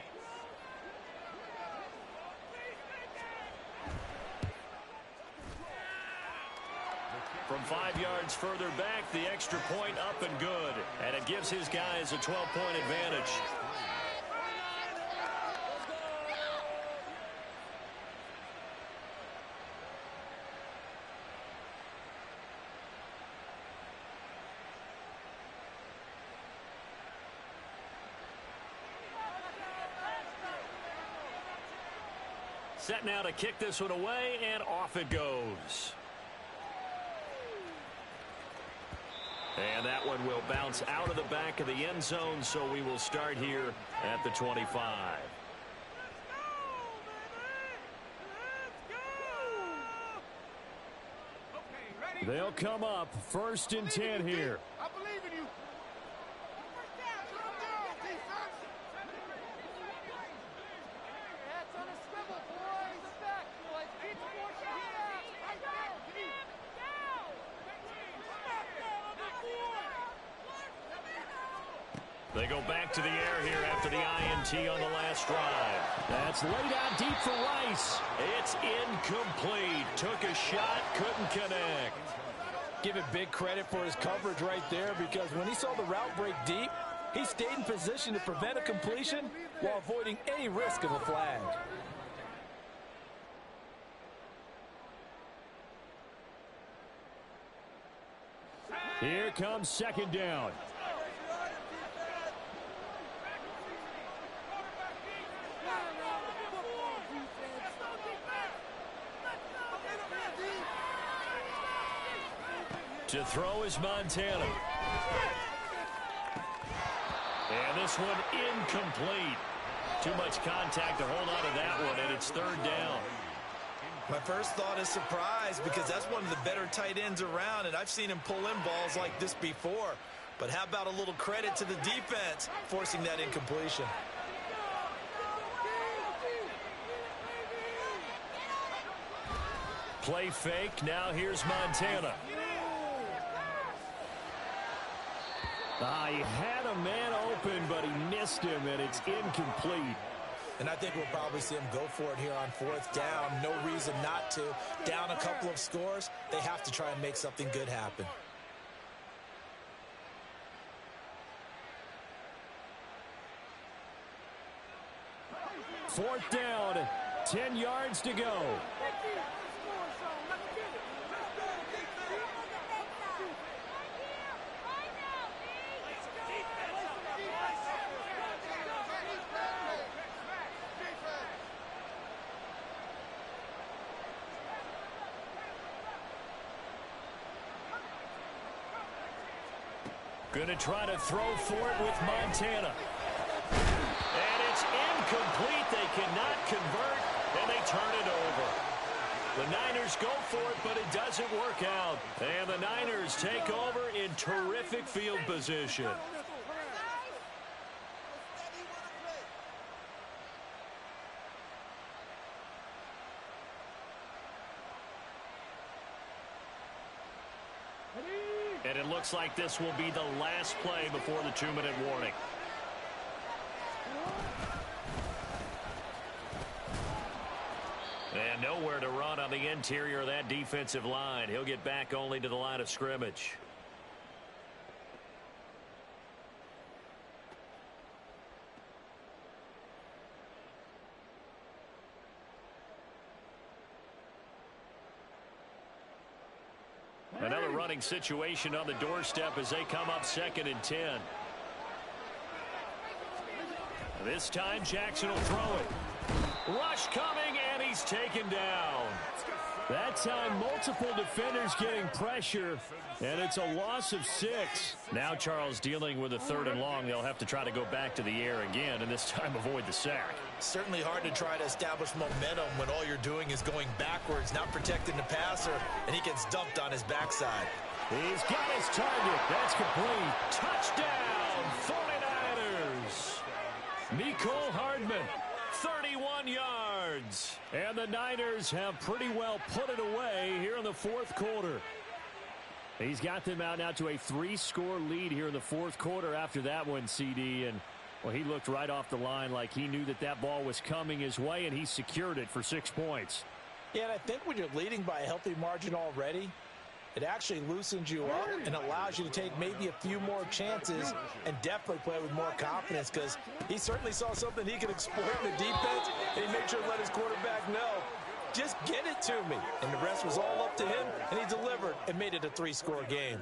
From 5 yards further back, the extra point up and good. And it gives his guys a 12-point advantage. Set now to kick this one away, and off it goes. And that one will bounce out of the back of the end zone, so we will start here at the 25. They'll come up 1st and 10 here. I believe in you. They go back to the air here after the INT on the last drive. That's laid out deep for Rice. It's incomplete. Took a shot, couldn't connect. Give it big credit for his coverage right there, because when he saw the route break deep, he stayed in position to prevent a completion while avoiding any risk of a flag. Here comes 2nd down. To throw is Montana. And this one incomplete. Too much contact to hold on to that one, and it's 3rd down. My first thought is surprise, because that's one of the better tight ends around, and I've seen him pull in balls like this before. But how about a little credit to the defense forcing that incompletion? Play fake. Now here's Montana. He had a man open, but he missed him, and it's incomplete. And I think we'll probably see him go for it here on 4th down. No reason not to. Down a couple of scores, they have to try and make something good happen. Fourth down, 10 yards to go. Going to try to throw for it with Montana. And it's incomplete. They cannot convert, and they turn it over. The Niners go for it, but it doesn't work out. And the Niners take over in terrific field position. And it looks like this will be the last play before the 2-minute warning. And nowhere to run on the interior of that defensive line. He'll get back only to the line of scrimmage. Another running situation on the doorstep as they come up 2nd and 10. This time Jackson will throw it. Rush coming, and he's taken down. That time multiple defenders getting pressure, and it's a loss of 6. Now Charles dealing with a 3rd and long. They'll have to try to go back to the air again, and this time avoid the sack. Certainly hard to try to establish momentum when all you're doing is going backwards, not protecting the passer, and he gets dumped on his backside. He's got his target. That's complete. Touchdown, 49ers. Mecole Hardman, 31 yards. And the Niners have pretty well put it away here in the 4th quarter. He's got them out now to a 3-score lead here in the 4th quarter after that one, CD. And, well, he looked right off the line like he knew that that ball was coming his way, and he secured it for 6 points. Yeah, and I think when you're leading by a healthy margin already, it actually loosens you up and allows you to take maybe a few more chances and definitely play with more confidence, because he certainly saw something he could exploit in the defense, and he made sure to let his quarterback know, just get it to me. And the rest was all up to him, and he delivered and made it a 3-score game.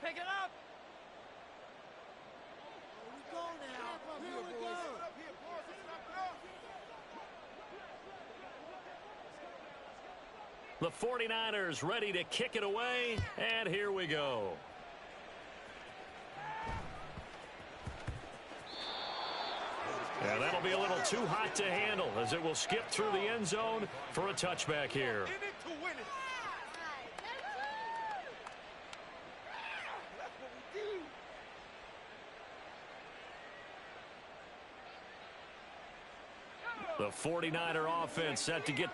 Pick it up. Here we go now. Here we go. The 49ers ready to kick it away, and here we go. And that'll be a little too hot to handle as it will skip through the end zone for a touchback here. The 49er offense set to get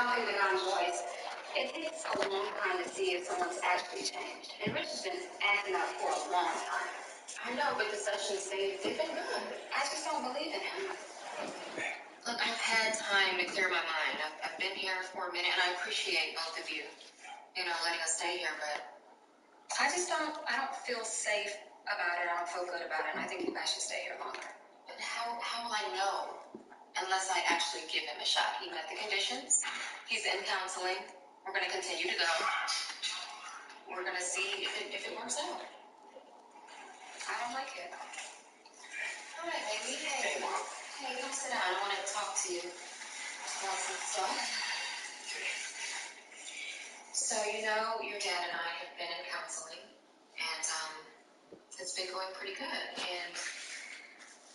talking to God's voice, it takes a long time to see if someone's actually changed. And Rich has been acting up for a long time. I know, but the sessions, they've been good. I just don't believe in him. Look, I've had time to clear my mind. I've been here for a minute, and I appreciate both of you, letting us stay here, but I don't feel safe about it. I don't feel good about it, and I think you guys should stay here longer. But how will I know unless I actually give him a shot? He met the conditions. He's in counseling. We're going to continue to go. We're going to see if it works out. I don't like it. All right, baby. Hey, Mom. Hey, come sit down. I want to talk to you about some stuff. So, your dad and I have been in counseling, and it's been going pretty good. And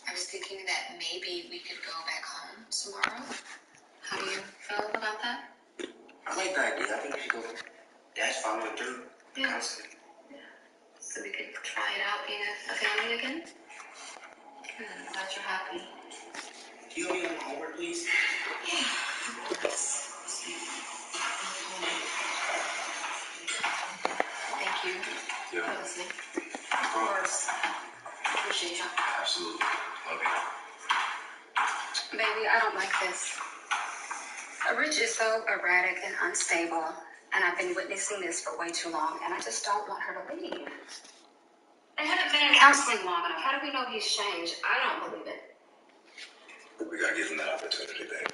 I was thinking that maybe we could go back home tomorrow. How do you feel about that? I like that idea. I think we should go. Dad's following through. Yeah. Counseling. So we could try it out being a family again? Good. I'm glad you're happy. Can you help me on my homework, please? Yeah. Thank you for listening. Of course. Appreciate you. Absolutely. Love you. Baby, I don't like this. Rich is so erratic and unstable, and I've been witnessing this for way too long, and I just don't want her to leave. They haven't been in counseling long enough. How do we know he's changed? I don't believe it. We gotta give him that opportunity, babe.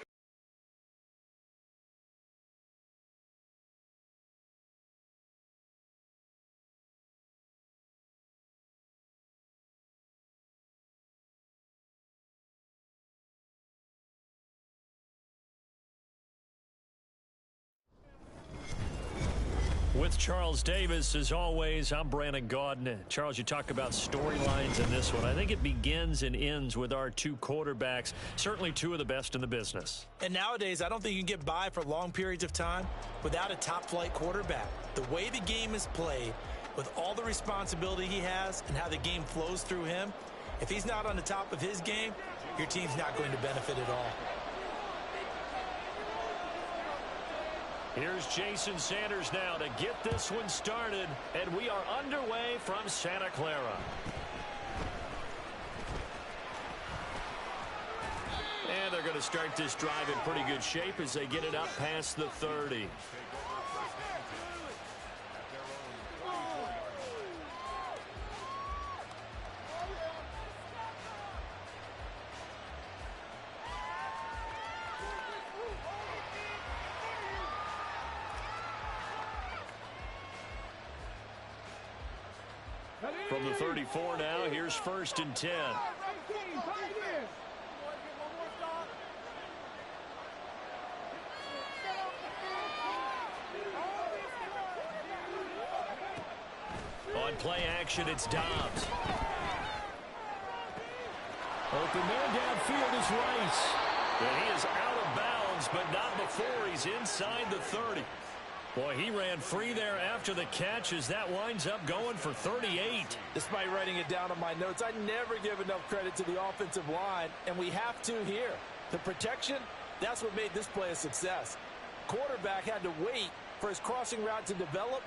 With Charles Davis, as always, I'm Brandon Gaudin. Charles, you talk about storylines in this one. I think it begins and ends with our two quarterbacks, certainly two of the best in the business. And nowadays, I don't think you can get by for long periods of time without a top-flight quarterback. The way the game is played, with all the responsibility he has and how the game flows through him, if he's not on the top of his game, your team's not going to benefit at all. Here's Jason Sanders now to get this one started, and we are underway from Santa Clara. And they're going to start this drive in pretty good shape as they get it up past the 30. From the 34 now, here's 1st and 10. On play action, it's Dobbs. Open man downfield is Rice. And he is out of bounds, but not before he's inside the 30. Boy, he ran free there after the catch as that winds up going for 38. Despite writing it down on my notes, I never give enough credit to the offensive line, and we have to here. The protection, that's what made this play a success. Quarterback had to wait for his crossing route to develop,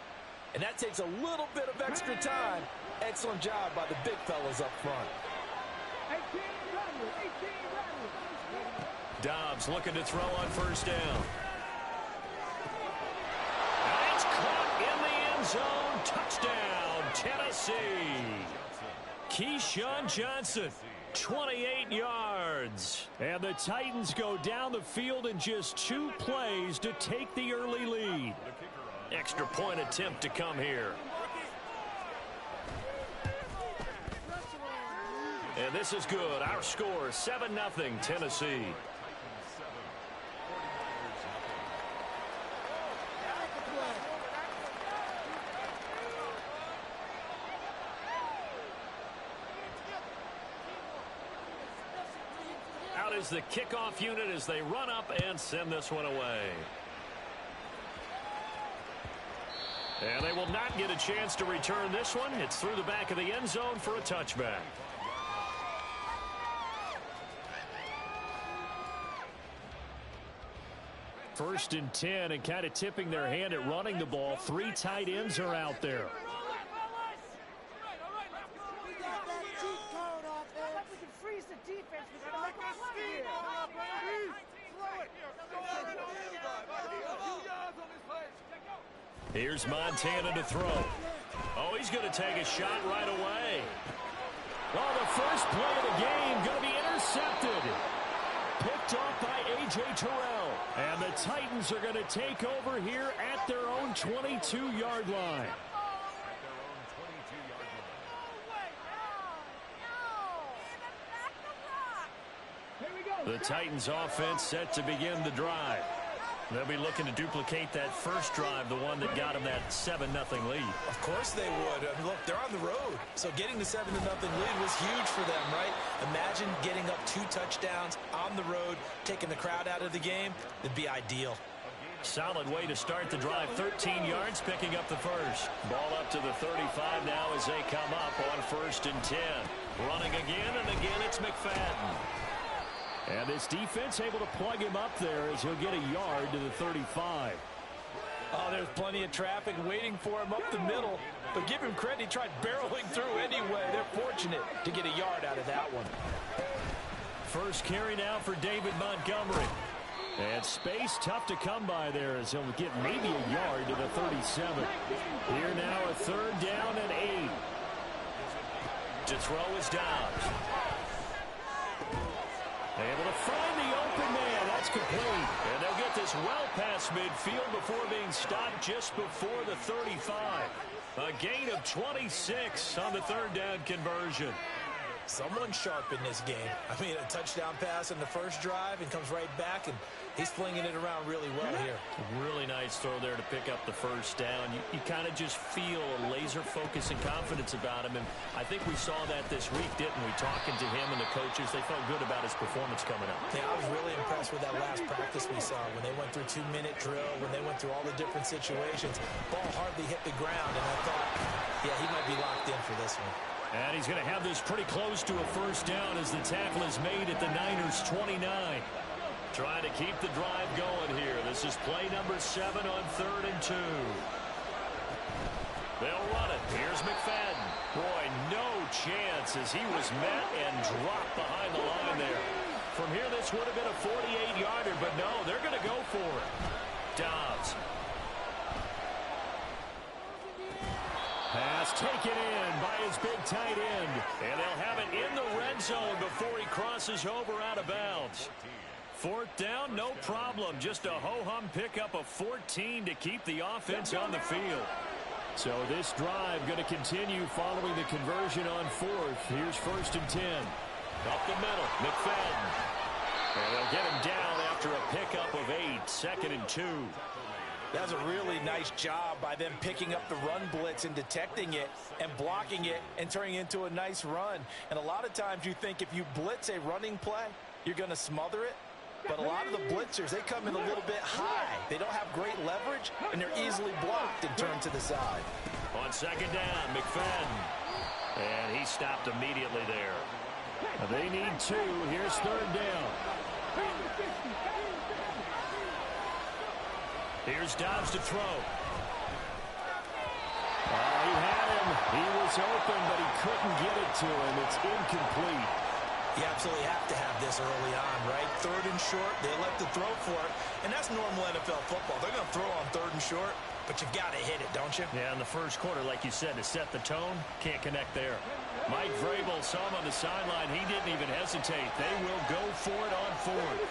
and that takes a little bit of extra time. Excellent job by the big fellas up front. Dobbs looking to throw on 1st down. It's caught in the end zone. Touchdown, Tennessee. Keyshawn Johnson, 28 yards. And the Titans go down the field in just 2 plays to take the early lead. Extra point attempt to come here. And this is good. Our score, 7-0, Tennessee. Out is the kickoff unit as they run up and send this one away. And they will not get a chance to return this one. It's through the back of the end zone for a touchback. First and 10, and kind of tipping their hand at running the ball. 3 tight ends are out there. Here's Montana to throw. Oh, he's going to take a shot right away. Oh, the first play of the game going to be intercepted. Picked off by A.J. Terrell. And the Titans are going to take over here at their own 22-yard line. The Titans offense set to begin the drive. They'll be looking to duplicate that first drive, the one that got them that 7-0 lead. Of course they would. I mean, look, they're on the road. So getting the 7-0 lead was huge for them, right? Imagine getting up 2 touchdowns on the road, taking the crowd out of the game. It'd be ideal. Solid way to start the drive. 13 yards, picking up the first. Ball up to the 35 now as they come up on 1st and 10. Running again, and again it's McFadden. And this defense able to plug him up there as he'll get a yard to the 35. Oh, there's plenty of traffic waiting for him up the middle. But give him credit, he tried barreling through anyway. They're fortunate to get a yard out of that one. First carry now for David Montgomery. And space tough to come by there as he'll get maybe a yard to the 37. Here now a 3rd down and 8. To throw is Dobbs. Able to find the open man. That's complete. And they'll get this well past midfield before being stopped just before the 35. A gain of 26 on the 3rd down conversion. Someone sharp in this game. I mean, a touchdown pass in the first drive and comes right back, and he's flinging it around really well here. Really nice throw there to pick up the first down. You kind of just feel a laser focus and confidence about him, and I think we saw that this week, didn't we? Talking to him and the coaches, they felt good about his performance coming up. Yeah, I was really impressed with that last practice we saw when they went through 2-minute drill, when they went through all the different situations. Ball hardly hit the ground, and I thought, yeah, he might be locked in for this one. And he's going to have this pretty close to a first down as the tackle is made at the Niners' 29. Trying to keep the drive going here. This is play number 7 on 3rd and 2. They'll run it. Here's McFadden. Boy, no chance as he was met and dropped behind the line there. From here, this would have been a 48-yarder, but no, they're going to go for it. Dobbs. Pass taken in by his big tight end. And they'll have it in the red zone before he crosses over out of bounds. 4th down, no problem. Just a ho-hum pickup of 14 to keep the offense on the field. So this drive going to continue following the conversion on 4th. Here's 1st and 10. Up the middle, McFadden. And they'll get him down after a pickup of 8. 2nd and 2. That was a really nice job by them picking up the run blitz and detecting it and blocking it and turning it into a nice run. And a lot of times you think if you blitz a running play, you're going to smother it. But a lot of the blitzers, they come in a little bit high. They don't have great leverage, and they're easily blocked and turned to the side. On 2nd down, McFadden. And he stopped immediately there. They need 2. Here's 3rd down. Here's Dobbs to throw. He had him. He was open, but he couldn't get it to him. It's incomplete. You absolutely have to have this early on, right? 3rd and short, they elect to throw for it. And that's normal NFL football. They're going to throw on 3rd and short, but you've got to hit it, don't you? Yeah, in the first quarter, like you said, to set the tone, can't connect there. Mike Vrabel saw him on the sideline. He didn't even hesitate. They will go for it on 4th.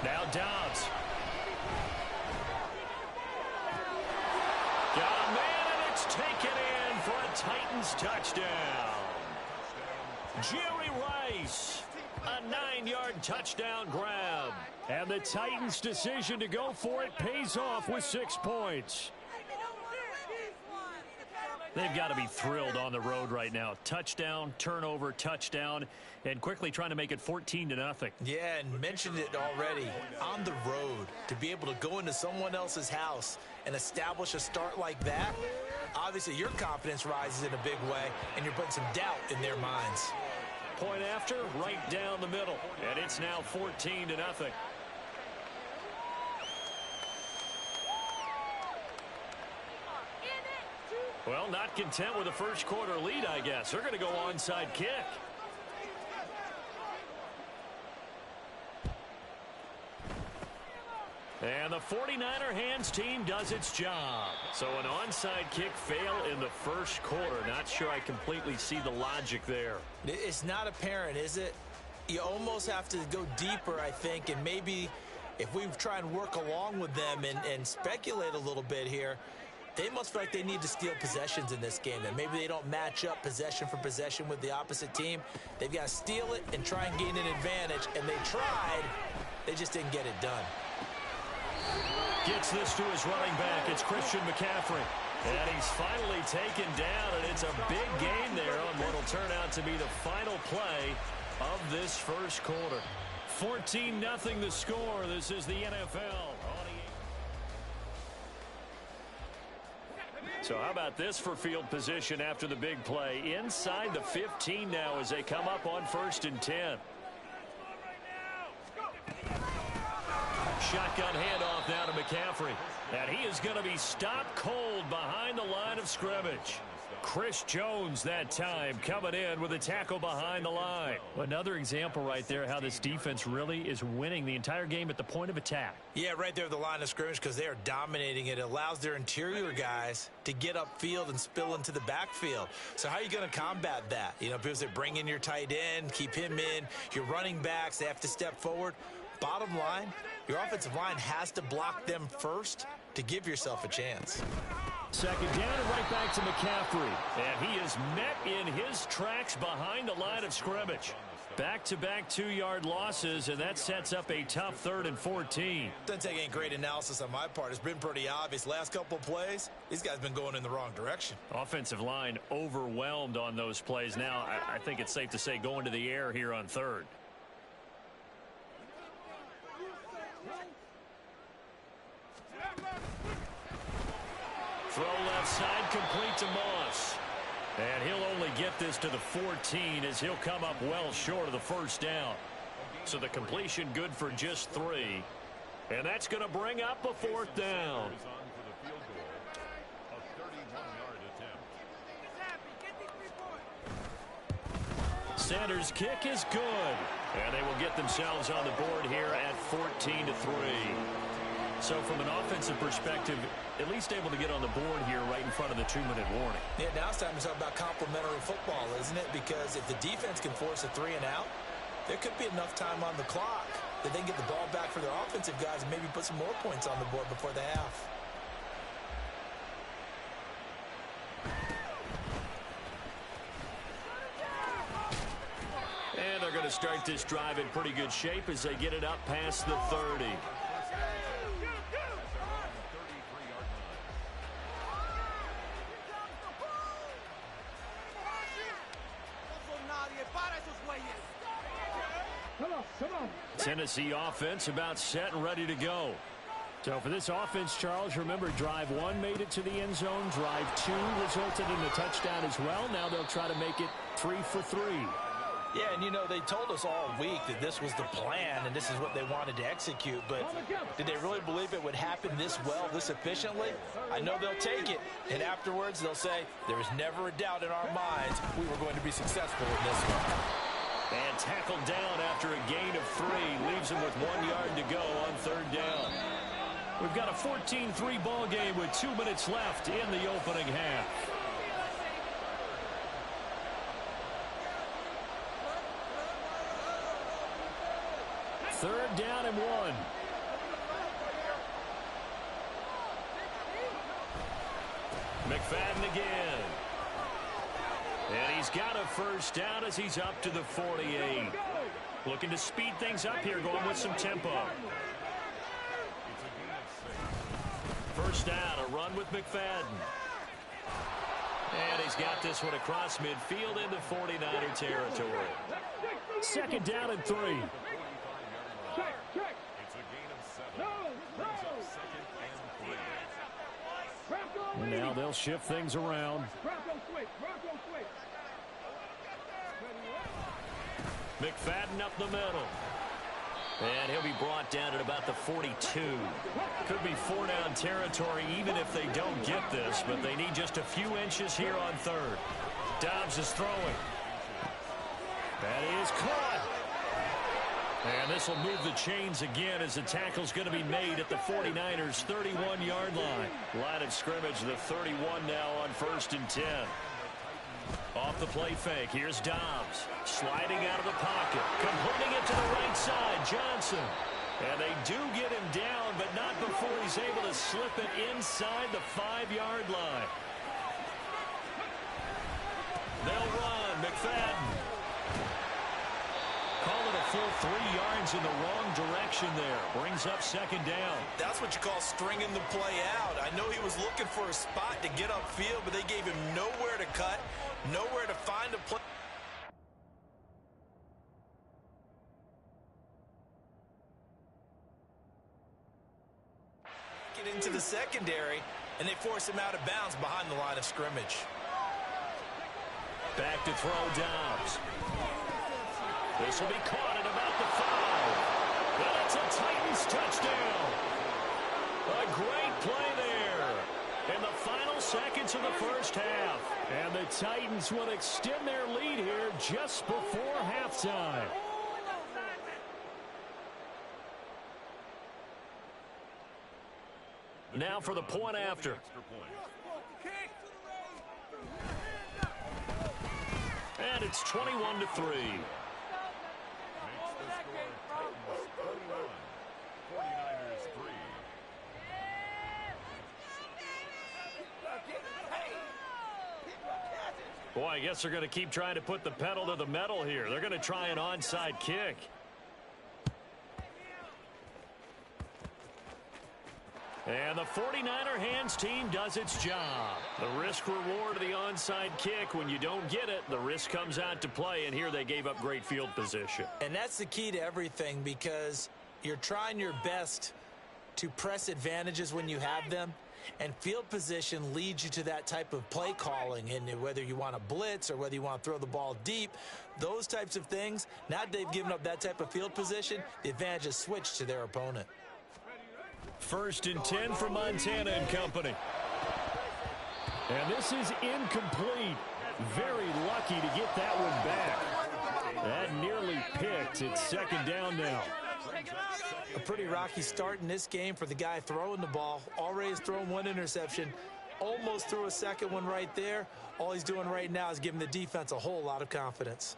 Now Dobbs. Got a man, and it's taken in for a Titans touchdown. Jerry Rice, a 9-yard touchdown grab. And the Titans' decision to go for it pays off with 6 points. They've got to be thrilled on the road right now. Touchdown, turnover, touchdown, and quickly trying to make it 14-0. Yeah, and mentioned it already. On the road, to be able to go into someone else's house and establish a start like that, obviously your confidence rises in a big way, and you're putting some doubt in their minds. Point after, right down the middle, and it's now 14-0. Well, not content with a first quarter lead, I guess. They're going to go onside kick. And the 49er hands team does its job. So an onside kick fail in the first quarter. Not sure I completely see the logic there. It's not apparent, is it? You almost have to go deeper, I think, and maybe if we try and work along with them and speculate a little bit here, they must feel like they need to steal possessions in this game. And maybe they don't match up possession for possession with the opposite team. They've got to steal it and try and gain an advantage. And they tried. They just didn't get it done. Gets this to his running back. It's Christian McCaffrey. And he's finally taken down, and it's a big game there on what will turn out to be the final play of this first quarter. 14-0 the score. This is the NFL. So how about this for field position after the big play? Inside the 15 now as they come up on 1st and 10. Shotgun handoff now to McCaffrey. And he is going to be stopped cold behind the line of scrimmage. Chris Jones that time coming in with a tackle behind the line. Another example right there how this defense really is winning the entire game at the point of attack. Yeah, right there at the line of scrimmage because they are dominating it. It allows their interior guys to get upfield and spill into the backfield. So how are you going to combat that? You know, because they bring in your tight end, keep him in. Your running backs, they have to step forward. Bottom line, your offensive line has to block them first to give yourself a chance. Second down and right back to McCaffrey. And he is met in his tracks behind the line of scrimmage. Back-to-back 2-yard losses, and that sets up a tough 3rd and 14. Doesn't take any great analysis on my part. It's been pretty obvious. Last couple of plays, these guys have been going in the wrong direction. Offensive line overwhelmed on those plays. Now, I think it's safe to say going to the air here on 3rd. Throw left side, complete to Moss. And he'll only get this to the 14 as he'll come up well short of the first down. So the completion good for just 3. And that's going to bring up a 4th down. Sanders' kick is good. And they will get themselves on the board here at 14-3. So from an offensive perspective, at least able to get on the board here right in front of the 2-minute warning. Yeah, now it's time to talk about complementary football, isn't it? Because if the defense can force a 3 and out, there could be enough time on the clock that they can get the ball back for their offensive guys and maybe put some more points on the board before the half. And they're going to start this drive in pretty good shape as they get it up past the 30. Tennessee offense about set and ready to go. So for this offense, Charles, remember drive 1 made it to the end zone. Drive 2 resulted in a touchdown as well. Now they'll try to make it 3 for 3. Yeah, and you know, they told us all week that this was the plan and this is what they wanted to execute, but did they really believe it would happen this well, this efficiently? I know they'll take it, and afterwards they'll say, there was never a doubt in our minds we were going to be successful in this one. And tackled down after a gain of 3. Leaves him with 1 yard to go on 3rd down. We've got a 14-3 ball game with 2 minutes left in the opening half. Third down and 1. McFadden again. And he's got a first down as he's up to the 48. Looking to speed things up here, going with some tempo. First down, a run with McFadden. And he's got this one across midfield into 49er territory. Second down and 3. And now they'll shift things around. McFadden up the middle. And he'll be brought down at about the 42. Could be 4-down territory even if they don't get this, but they need just a few inches here on third. Dobbs is throwing. That is caught. And this will move the chains again as the tackle's going to be made at the 49ers' 31-yard line. Line of scrimmage, the 31 now on 1st and 10. Off the play fake, here's Dobbs. Sliding out of the pocket. Completing it to the right side, Johnson. And they do get him down, but not before he's able to slip it inside the 5-yard line. They'll run, McFadden. Call it a full 3 yards in the wrong direction there. Brings up 2nd down. That's what you call stringing the play out. I know he was looking for a spot to get upfield, but they gave him nowhere to cut, nowhere to find a play. Get into the secondary, and they force him out of bounds behind the line of scrimmage. Back to throw, Dobbs. This will be caught at about the 5. And it's a Titans touchdown. A great play there in the final seconds of the first half. And the Titans will extend their lead here just before halftime. Now for the point after. And it's 21-3. Boy, I guess they're going to keep trying to put the pedal to the metal here. They're going to try an onside kick. And the 49er hands team does its job. The risk-reward of the onside kick, when you don't get it, the risk comes out to play, and here they gave up great field position. And that's the key to everything, because you're trying your best to press advantages when you have them, and field position leads you to that type of play calling. And whether you want to blitz or whether you want to throw the ball deep, those types of things, now that they've given up that type of field position, the advantage is switched to their opponent. 1st and 10 for Montana and company. And this is incomplete. Very lucky to get that one back. That nearly picked. It's 2nd down now. A pretty rocky start in this game for the guy throwing the ball. Already has thrown 1 interception. Almost threw a 2nd one right there. All he's doing right now is giving the defense a whole lot of confidence.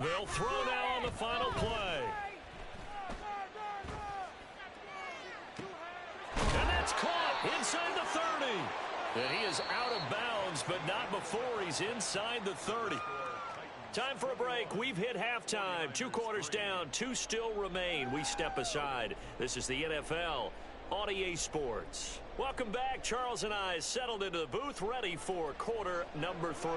They'll throw now on the final play. And that's caught inside the 30. And he is out of bounds, but not before he's inside the 30. Time for a break. We've hit halftime. 2 quarters down, 2 still remain. We step aside. This is the NFL on EA Sports. Welcome back. Charles and I settled into the booth, ready for quarter number 3.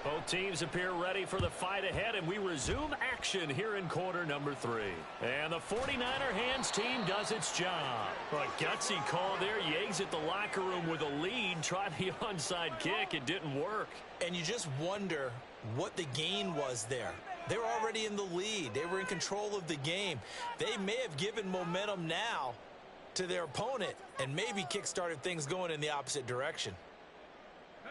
Both teams appear ready for the fight ahead, and we resume action here in quarter number 3. And the 49er hands team does its job. A gutsy call there. You exit the locker room with a lead. Try the onside kick. It didn't work. And you just wonder what the gain was there. They were already in the lead. They were in control of the game. They may have given momentum now to their opponent and maybe kick-started things going in the opposite direction.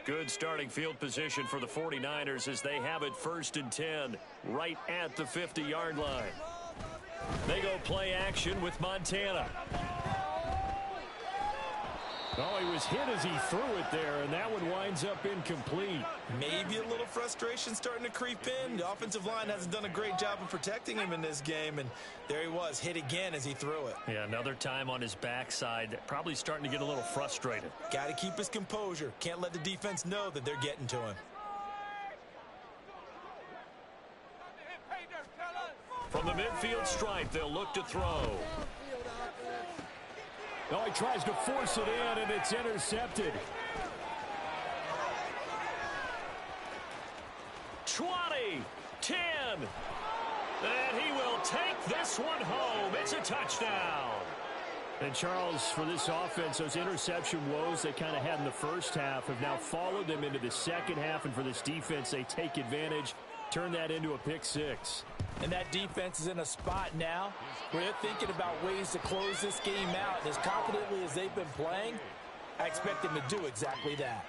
Good starting field position for the 49ers as they have it 1st and 10 right at the 50-yard line. They go play action with Montana. Oh, he was hit as he threw it there, and that one winds up incomplete. Maybe a little frustration starting to creep in. The offensive line hasn't done a great job of protecting him in this game, and there he was, hit again as he threw it. Yeah, another time on his backside, probably starting to get a little frustrated. Got to keep his composure. Can't let the defense know that they're getting to him. From the midfield stripe, they'll look to throw. No, he tries to force it in, and it's intercepted. 20, 10, and he will take this one home. It's a touchdown. And Charles, for this offense, those interception woes they kind of had in the first half have now followed them into the second half. And for this defense, they take advantage, turn that into a pick six. And that defense is in a spot now where they're thinking about ways to close this game out. And as confidently as they've been playing, I expect them to do exactly that.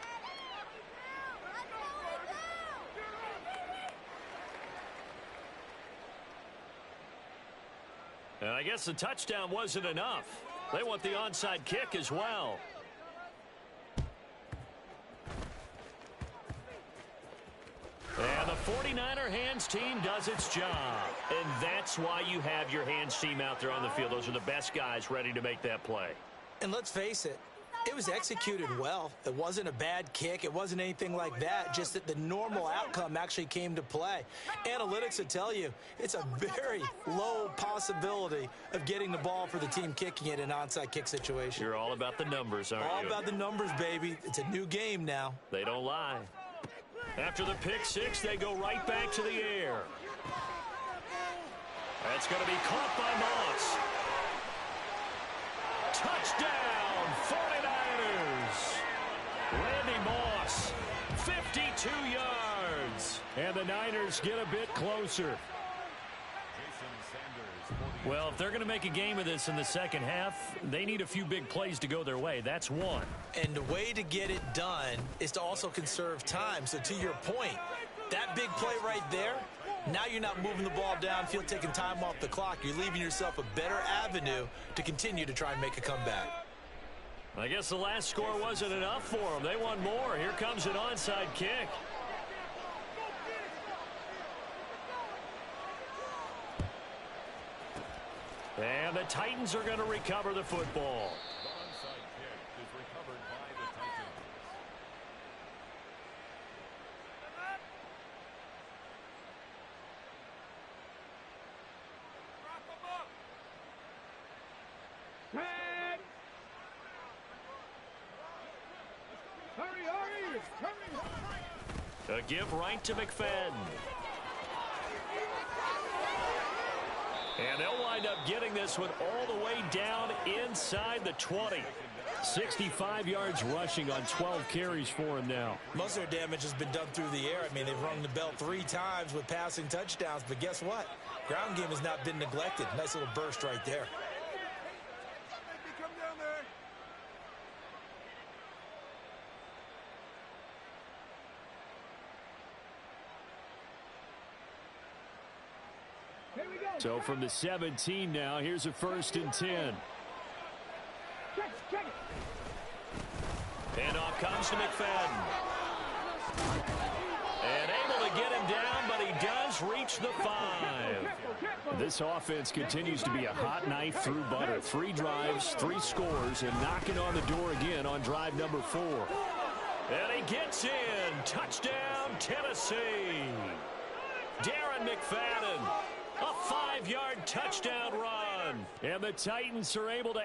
And I guess the touchdown wasn't enough. They want the onside kick as well. And the 49er hands team does its job. And that's why you have your hands team out there on the field. Those are the best guys ready to make that play. And let's face it, it was executed well. It wasn't a bad kick. It wasn't anything like that. Just that the normal outcome actually came to play. Analytics will tell you it's a very low possibility of getting the ball for the team kicking it in an onside kick situation. You're all about the numbers, aren't you? All about the numbers, baby. It's a new game now. They don't lie. After the pick six, they go right back to the air. That's going to be caught by Moss. Touchdown, 49ers. Randy Moss, 52 yards. And the Niners get a bit closer. Well, if they're going to make a game of this in the second half, they need a few big plays to go their way. That's one. And the way to get it done is to also conserve time. So to your point, that big play right there, now you're not moving the ball downfield, taking time off the clock. You're leaving yourself a better avenue to continue to try and make a comeback. I guess the last score wasn't enough for them. They want more. Here comes an onside kick. And the Titans are going to recover the football. The onside kick is recovered by the Titans. A give right to McFadden. And they'll wind up getting this one all the way down inside the 20. 65 yards rushing on 12 carries for him now. Most of their damage has been done through the air. I mean, they've rung the bell 3 times with passing touchdowns, but guess what? Ground game has not been neglected. Nice little burst right there. So from the 17 now, here's a 1st and 10. And off comes to McFadden. And able to get him down, but he does reach the 5. This offense continues to be a hot knife through butter. 3 drives, 3 scores, and knocking on the door again on drive number 4. And he gets in. Touchdown, Tennessee. Darren McFadden. A 5-yard touchdown run. And the Titans are able to